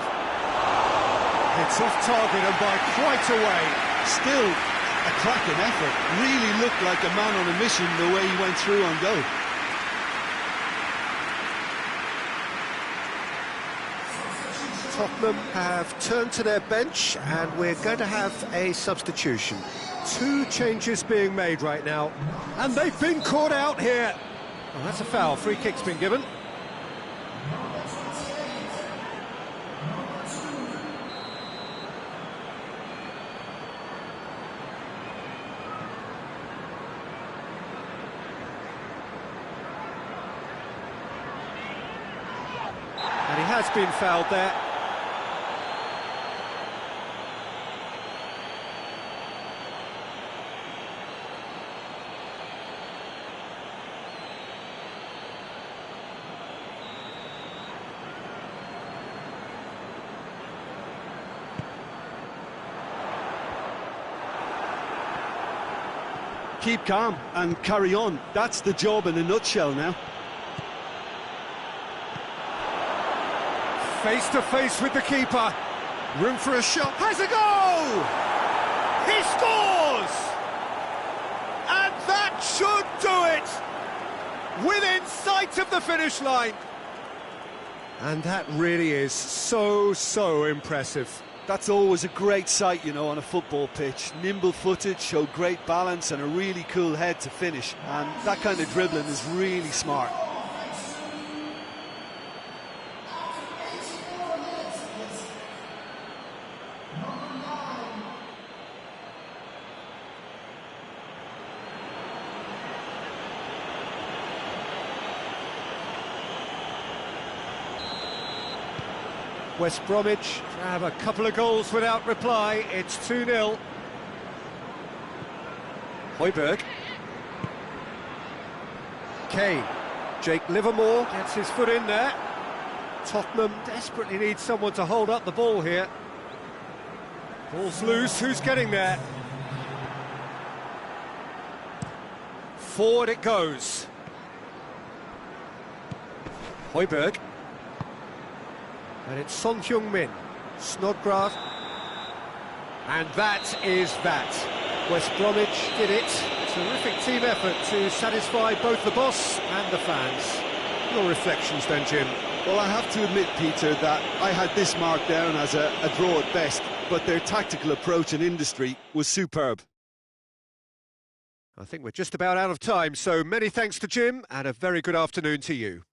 It's off target and by quite a way. Still, A cracking effort. Really looked like a man on a mission the way he went through on goal. Tottenham have turned to their bench and we're going to have a substitution. Two changes being made right now. And they've been caught out here. Well, that's a foul. Free kick's been given. And he has been fouled there. Keep calm and carry on. That's the job in a nutshell now. Face to face with the keeper. Room for a shot. Has a goal! He scores! And that should do it! Within sight of the finish line. And that really is so impressive. That's always a great sight, you know, on a football pitch. Nimble-footed, showed great balance and a really cool head to finish. And that kind of dribbling is really smart. West Bromwich have a couple of goals without reply. It's 2-0. Højbjerg. Kane. Jake Livermore gets his foot in there. Tottenham desperately need someone to hold up the ball here. Ball's loose, who's getting there? Forward it goes. Højbjerg. And it's Son Heung-min, Snodgrass, and that is that. West Bromwich did it. Terrific team effort to satisfy both the boss and the fans. Your reflections then, Jim? Well, I have to admit, Peter, that I had this marked down as a draw at best, but their tactical approach and industry was superb. I think we're just about out of time, so many thanks to Jim, and a very good afternoon to you.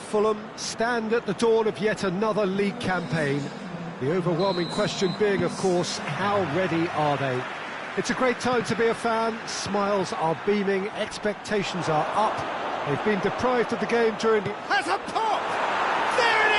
Fulham stand at the dawn of yet another league campaign. The overwhelming question being, of course, how ready are they? It's a great time to be a fan. Smiles are beaming, expectations are up. They've been deprived of the game during the... Has a pop! There it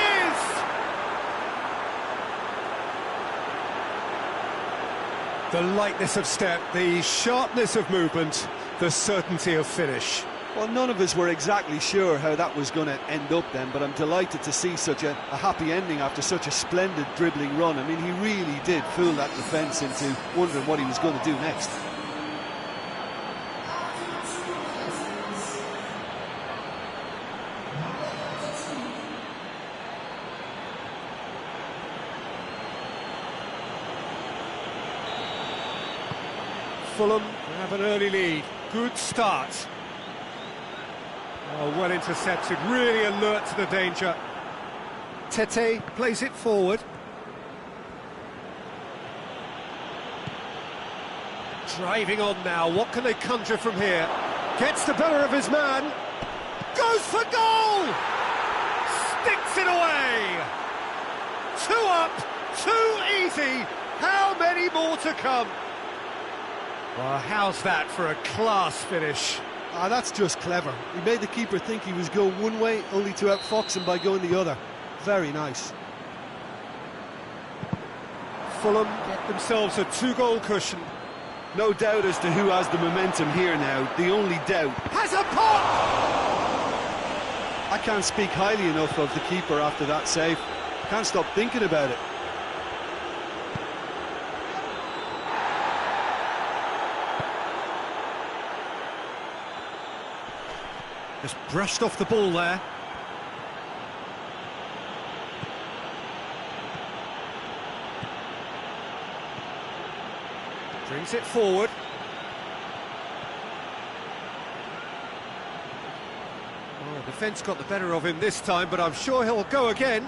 is! The lightness of step, the sharpness of movement, the certainty of finish. Well, none of us were exactly sure how that was going to end up then, but I'm delighted to see such a happy ending after such a splendid dribbling run. I mean, he really did fool that defence into wondering what he was going to do next. Fulham have an early lead. Good start. Oh, well intercepted, really alert to the danger. Tete plays it forward. Driving on now, what can they conjure from here? Gets the better of his man. Goes for goal! Sticks it away! 2 up, 2 easy. How many more to come? Well, how's that for a class finish? Ah, that's just clever. He made the keeper think he was going one way, only to outfox him by going the other. Very nice. Fulham get themselves a 2-goal cushion. No doubt as to who has the momentum here now. The only doubt... Has a pop! I can't speak highly enough of the keeper after that save. Can't stop thinking about it. Just brushed off the ball there. Brings it forward. Oh, the defence got the better of him this time, but I'm sure he'll go again.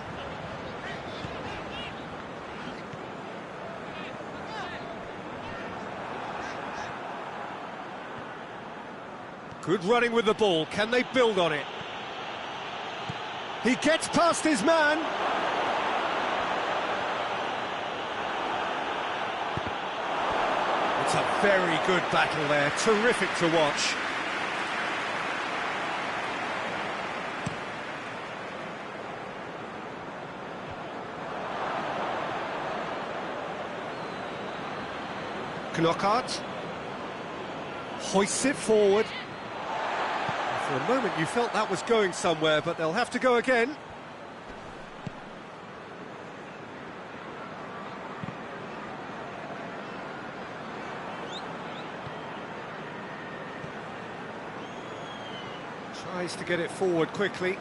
Good running with the ball. Can they build on it? He gets past his man. It's a very good battle there. Terrific to watch. Knockaert hoists it forward. For a moment you felt that was going somewhere, but they'll have to go again. Tries to get it forward quickly.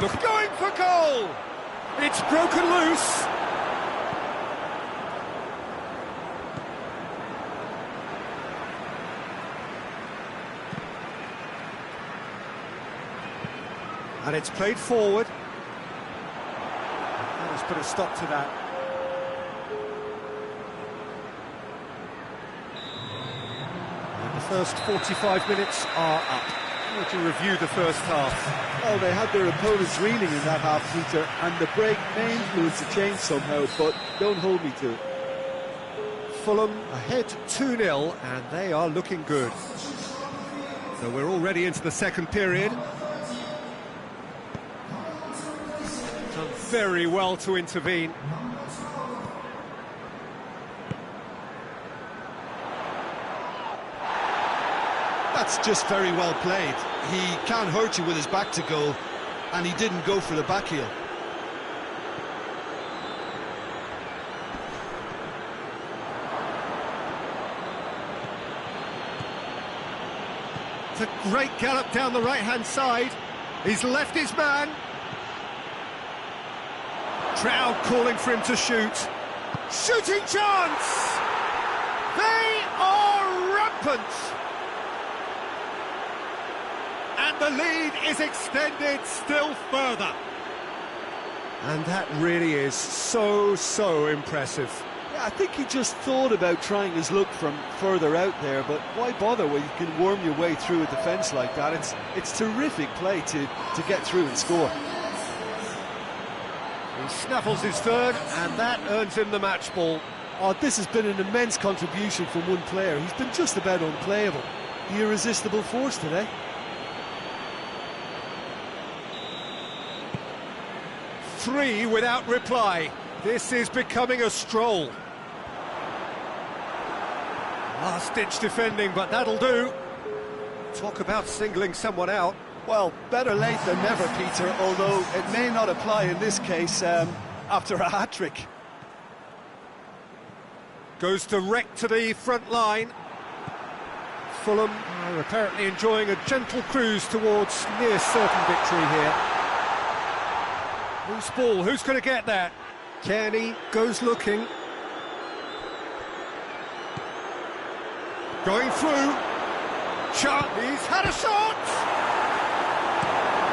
Look, going for goal! It's broken loose! And it's played forward. That has put a stop to that. And the first 45 minutes are up. How would you review the first half? Well, they had their opponents reeling in that half, Peter, and the break may influence the change somehow, but don't hold me to it. Fulham ahead 2-0, and they are looking good. So we're already into the second period. Done very well to intervene. That's just very well played. He can't hurt you with his back to goal, and he didn't go for the back heel. It's a great gallop down the right-hand side. He's left his man. Crowd calling for him to shoot. Shooting chance! They are rampant! And the lead is extended still further. And that really is so impressive. Yeah, I think he just thought about trying his luck from further out there, but why bother when you can worm your way through a defence like that? It's terrific play to get through and score. He snaffles his third, and that earns him the match ball. Oh, this has been an immense contribution from one player. He's been just about unplayable. The irresistible force today. Three without reply. This is becoming a stroll. Last-ditch defending, but that'll do. Talk about singling someone out. Well, better late than never, Peter, although it may not apply in this case after a hat-trick. Goes direct to the front line. Fulham are apparently enjoying a gentle cruise towards near certain victory here. Loose ball, who's going to get that? Kearney goes looking. Going through. Shot, he's had a shot!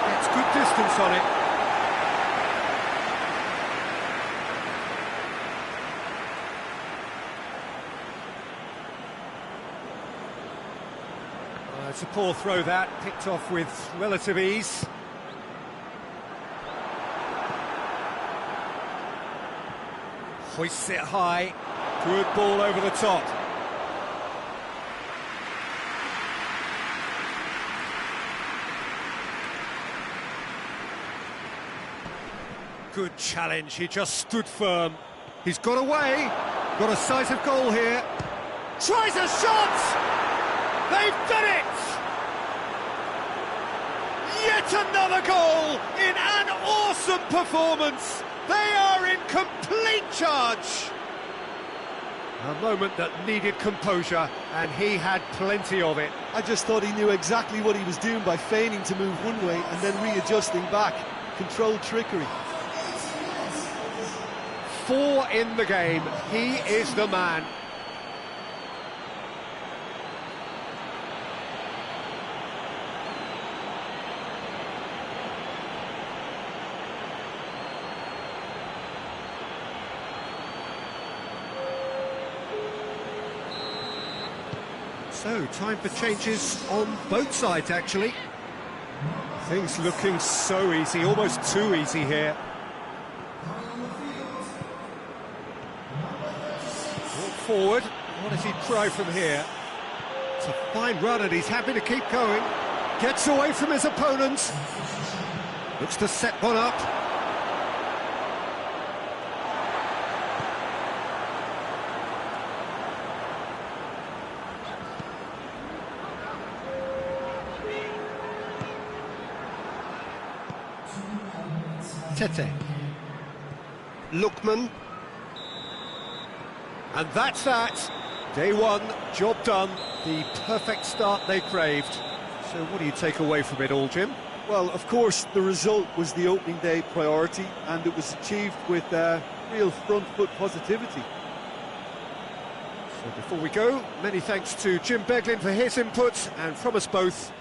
Gets good distance on it. It's a poor throw that, picked off with relative ease. Hoists it high, good ball over the top. Good challenge, he just stood firm. He's got away, got a sight of goal here. Tries a shot! They've done it! Yet another goal in an awesome performance! They are in complete charge! A moment that needed composure, and he had plenty of it. I just thought he knew exactly what he was doing by feigning to move one way and then readjusting back. Controlled trickery. 4 in the game, he is the man. So, time for changes on both sides, actually. Things looking so easy, almost too easy here. Walk forward, what does he try from here? It's a fine run and he's happy to keep going. Gets away from his opponents. Looks to set one up. Tete. Lookman. And that's that. Day one, job done. The perfect start they craved. So what do you take away from it all, Jim? Well, of course, the result was the opening day priority, and it was achieved with real front foot positivity. So before we go, many thanks to Jim Beglin for his input, and from us both,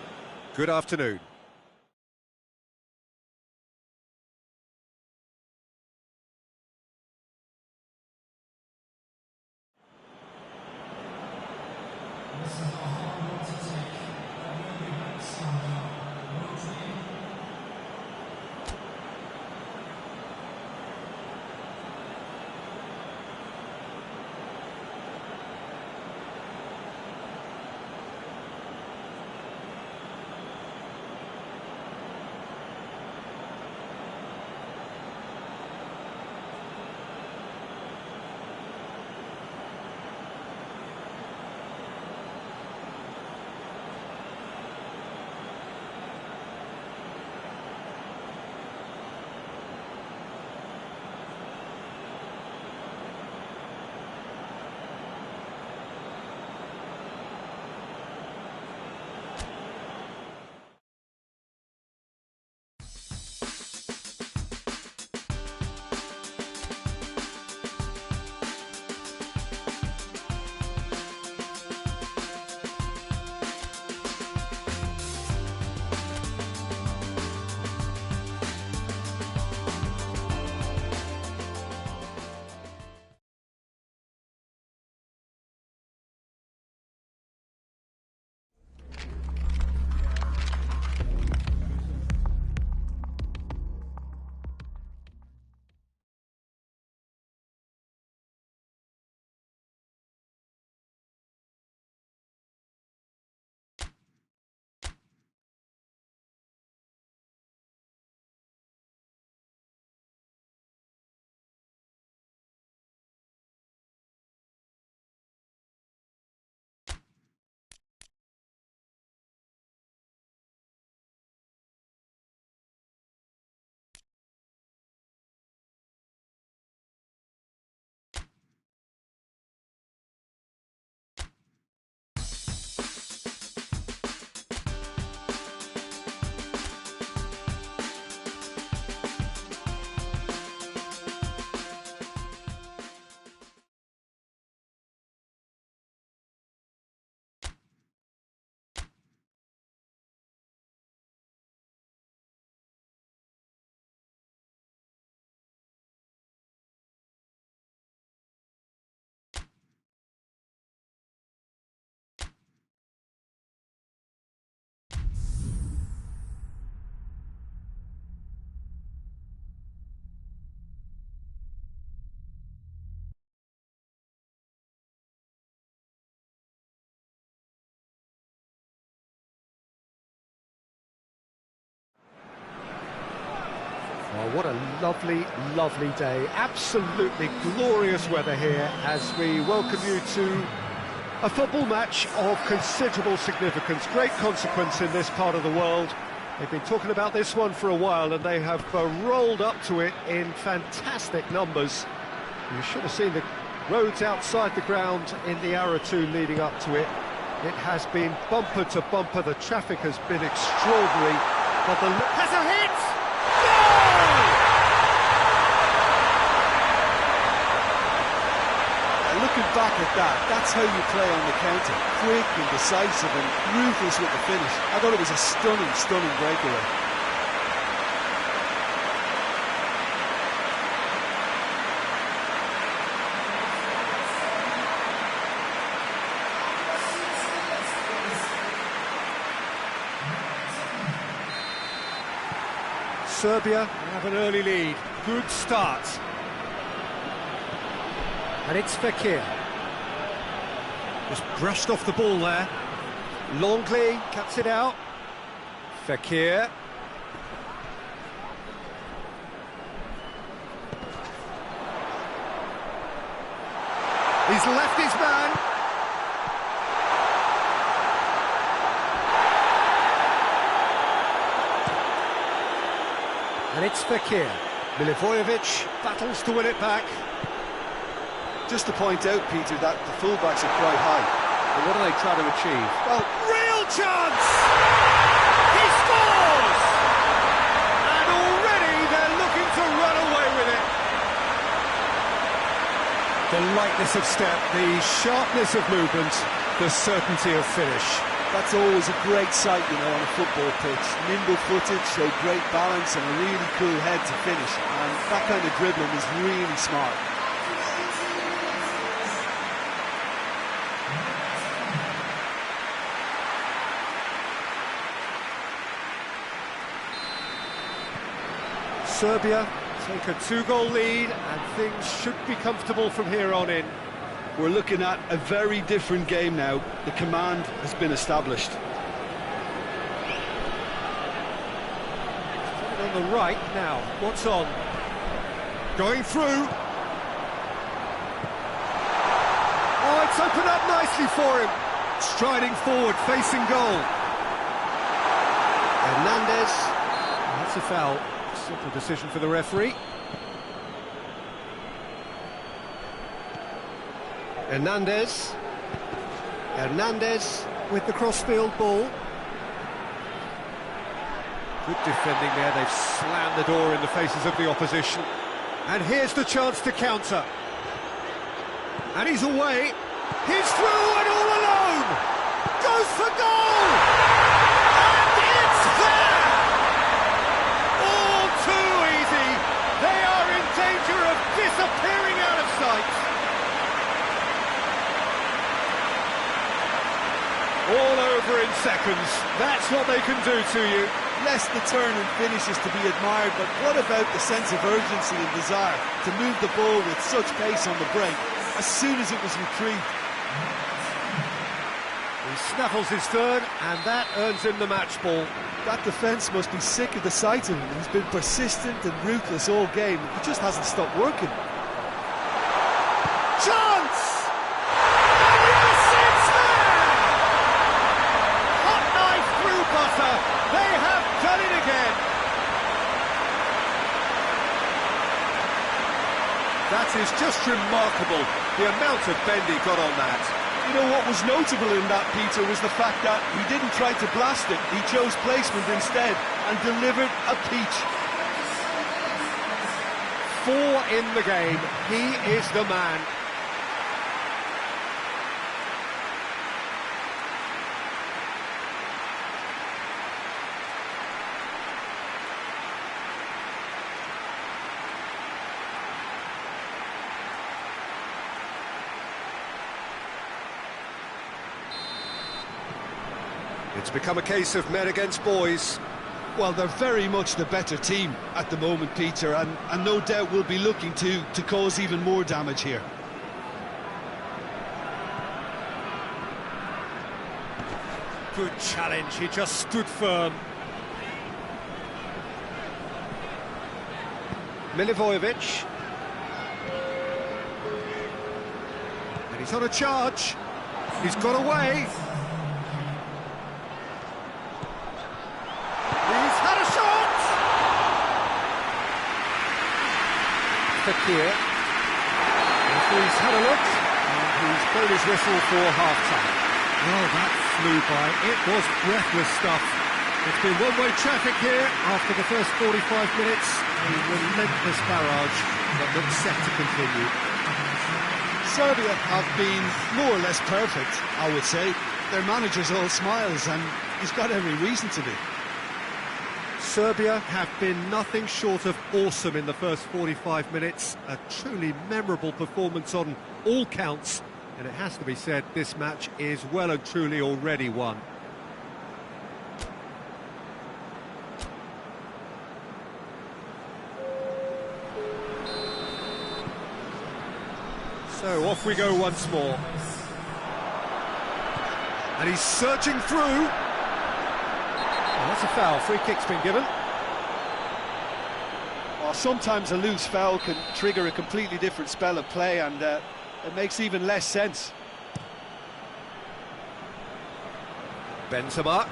good afternoon. What a lovely, lovely day. Absolutely glorious weather here as we welcome you to a football match of considerable significance, great consequence in this part of the world. They've been talking about this one for a while and they have rolled up to it in fantastic numbers. You should have seen the roads outside the ground in the hour or two leading up to it. It has been bumper to bumper, the traffic has been extraordinary, but the... has a hit! Looking back at that, that's how you play on the counter. Quick and decisive and ruthless with the finish. I thought it was a stunning, stunning breakaway. Serbia have an early lead. Good start. And it's Fekir. Just brushed off the ball there. Longley cuts it out. Fekir. He's left his man. And it's Fekir. Milivojevic battles to win it back. Just to point out, Peter, that the fullbacks are quite high. And what do they try to achieve? Well, real chance! He scores! And already they're looking to run away with it. The lightness of step, the sharpness of movement, the certainty of finish. That's always a great sight, you know, on a football pitch. Nimble-footed, showed great balance and a really cool head to finish. And that kind of dribbling is really smart. Serbia take a 2-goal lead and things should be comfortable from here on in. We're looking at a very different game now. The command has been established. On the right now, what's on? Going through. Oh, it's opened up nicely for him. Striding forward, facing goal. Hernandez. That's a foul. Simple decision for the referee. Hernandez. Hernandez with the crossfield ball. Good defending there, they've slammed the door in the faces of the opposition. And here's the chance to counter. And he's away. He's through and all alone! Goes for goal! And it's there! All too easy. They are in danger of disappearing out of sight. All over in seconds. That's what they can do to you. Yes, the turn and finish is to be admired, but what about the sense of urgency and desire to move the ball with such pace on the break as soon as it was retrieved? He snaffles his third, and that earns him the match ball. That defence must be sick of the sight of him. He's been persistent and ruthless all game. He just hasn't stopped working. Chance! And yes, it's there! Hot knife through butter. They have done it again. That is just remarkable, the amount of bend he got on that. You know what was notable in that, Peter, was the fact that he didn't try to blast it. He chose placement instead and delivered a peach. 4 in the game. He is the man. It's become a case of men against boys. Well, they're very much the better team at the moment, Peter, and no doubt will be looking to cause even more damage here. Good challenge, he just stood firm. Milivojevic. And he's on a charge. He's got away. He's had a shot! Fekir. He's had a look, and he's blown his whistle for half-time. Oh, that flew by. It was breathless stuff. It's been one-way traffic here after the first 45 minutes. A relentless barrage that looks set to continue. Serbia have been more or less perfect, I would say. Their manager's all smiles, and he's got every reason to be. Serbia have been nothing short of awesome in the first 45 minutes. A truly memorable performance on all counts. And it has to be said, this match is well and truly already won. So off we go once more. And he's surging through. Oh, that's a foul. Free kick's been given. Well, sometimes a loose foul can trigger a completely different spell of play, and it makes even less sense. Benzema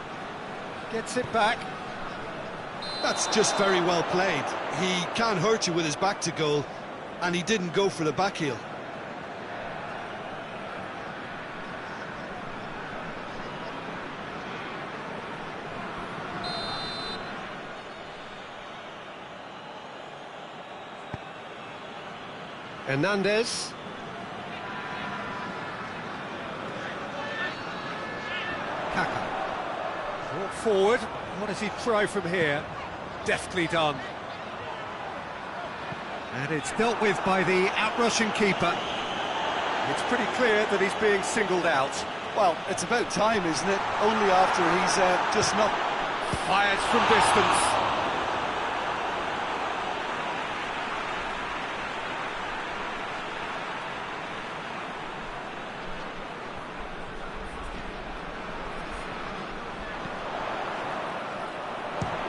gets it back. That's just very well played. He can't hurt you with his back to goal, and he didn't go for the back heel. Hernandez. Kaka. Brought forward. What does he try from here? Deftly done. And it's dealt with by the outrushing keeper. It's pretty clear that he's being singled out. Well, it's about time, isn't it? Only after he's just not... Fires from distance.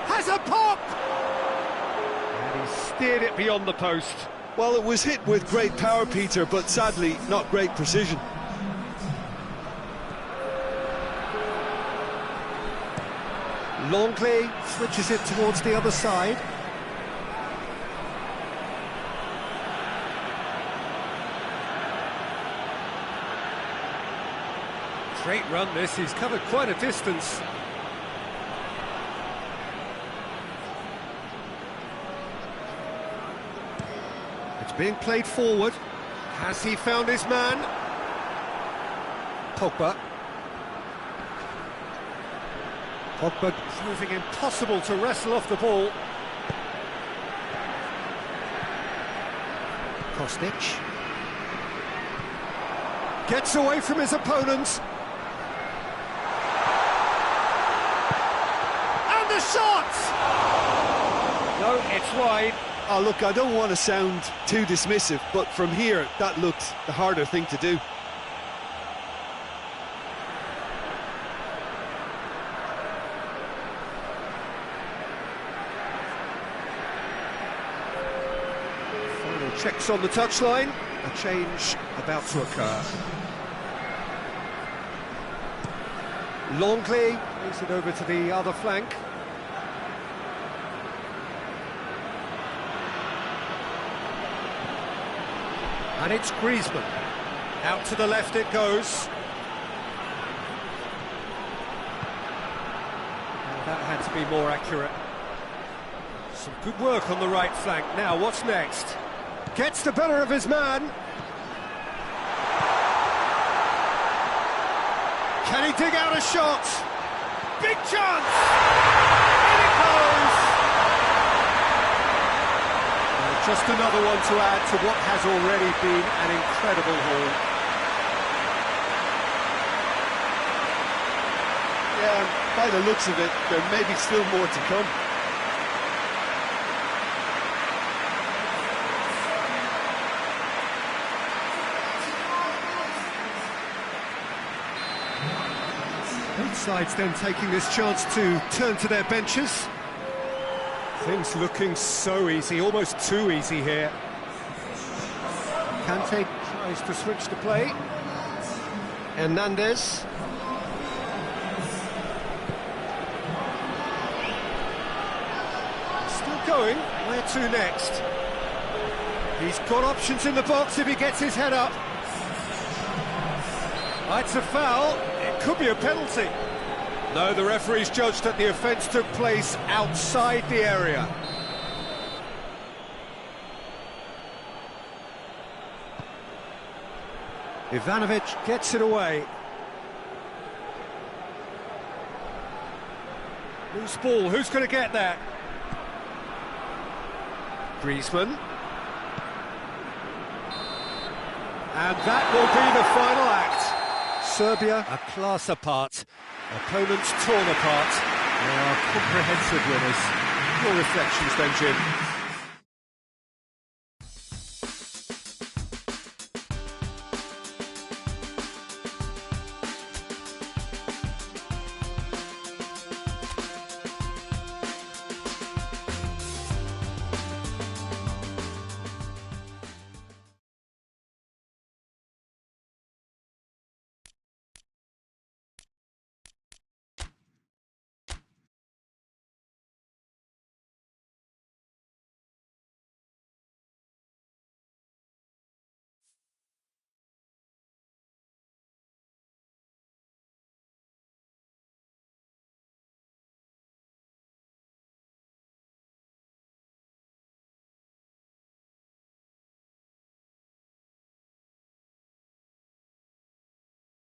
Has a pop! And he steered it beyond the post. Well, it was hit with great power, Peter, but sadly, not great precision. Longley switches it towards the other side. Great run this, he's covered quite a distance. It's being played forward. Has he found his man? Pogba. Pogba proving impossible to wrestle off the ball. Kostic. Gets away from his opponents. And the shot! No, it's wide. Oh, look, I don't want to sound too dismissive, but from here, that looked the harder thing to do. Final checks on the touchline. A change about to occur. Longley moves it over to the other flank. And it's Griezmann. Out to the left it goes. Oh, that had to be more accurate. Some good work on the right flank. Now, what's next? Gets the better of his man. Can he dig out a shot? Big chance! In it goes! Just another one to add to what has already been an incredible haul. Yeah, by the looks of it, there may be still more to come. Both sides then taking this chance to turn to their benches. Things looking so easy, almost too easy here. Kante tries to switch the play. Hernandez. Still going. Where to next? He's got options in the box if he gets his head up. It's a foul. It could be a penalty. No, the referee's judged that the offence took place outside the area. Ivanovic gets it away. Loose ball, who's going to get that? Griezmann. And that will be the final act. Serbia, a class apart. Opponents torn apart. They are comprehensive winners. Your reflections then, Jim?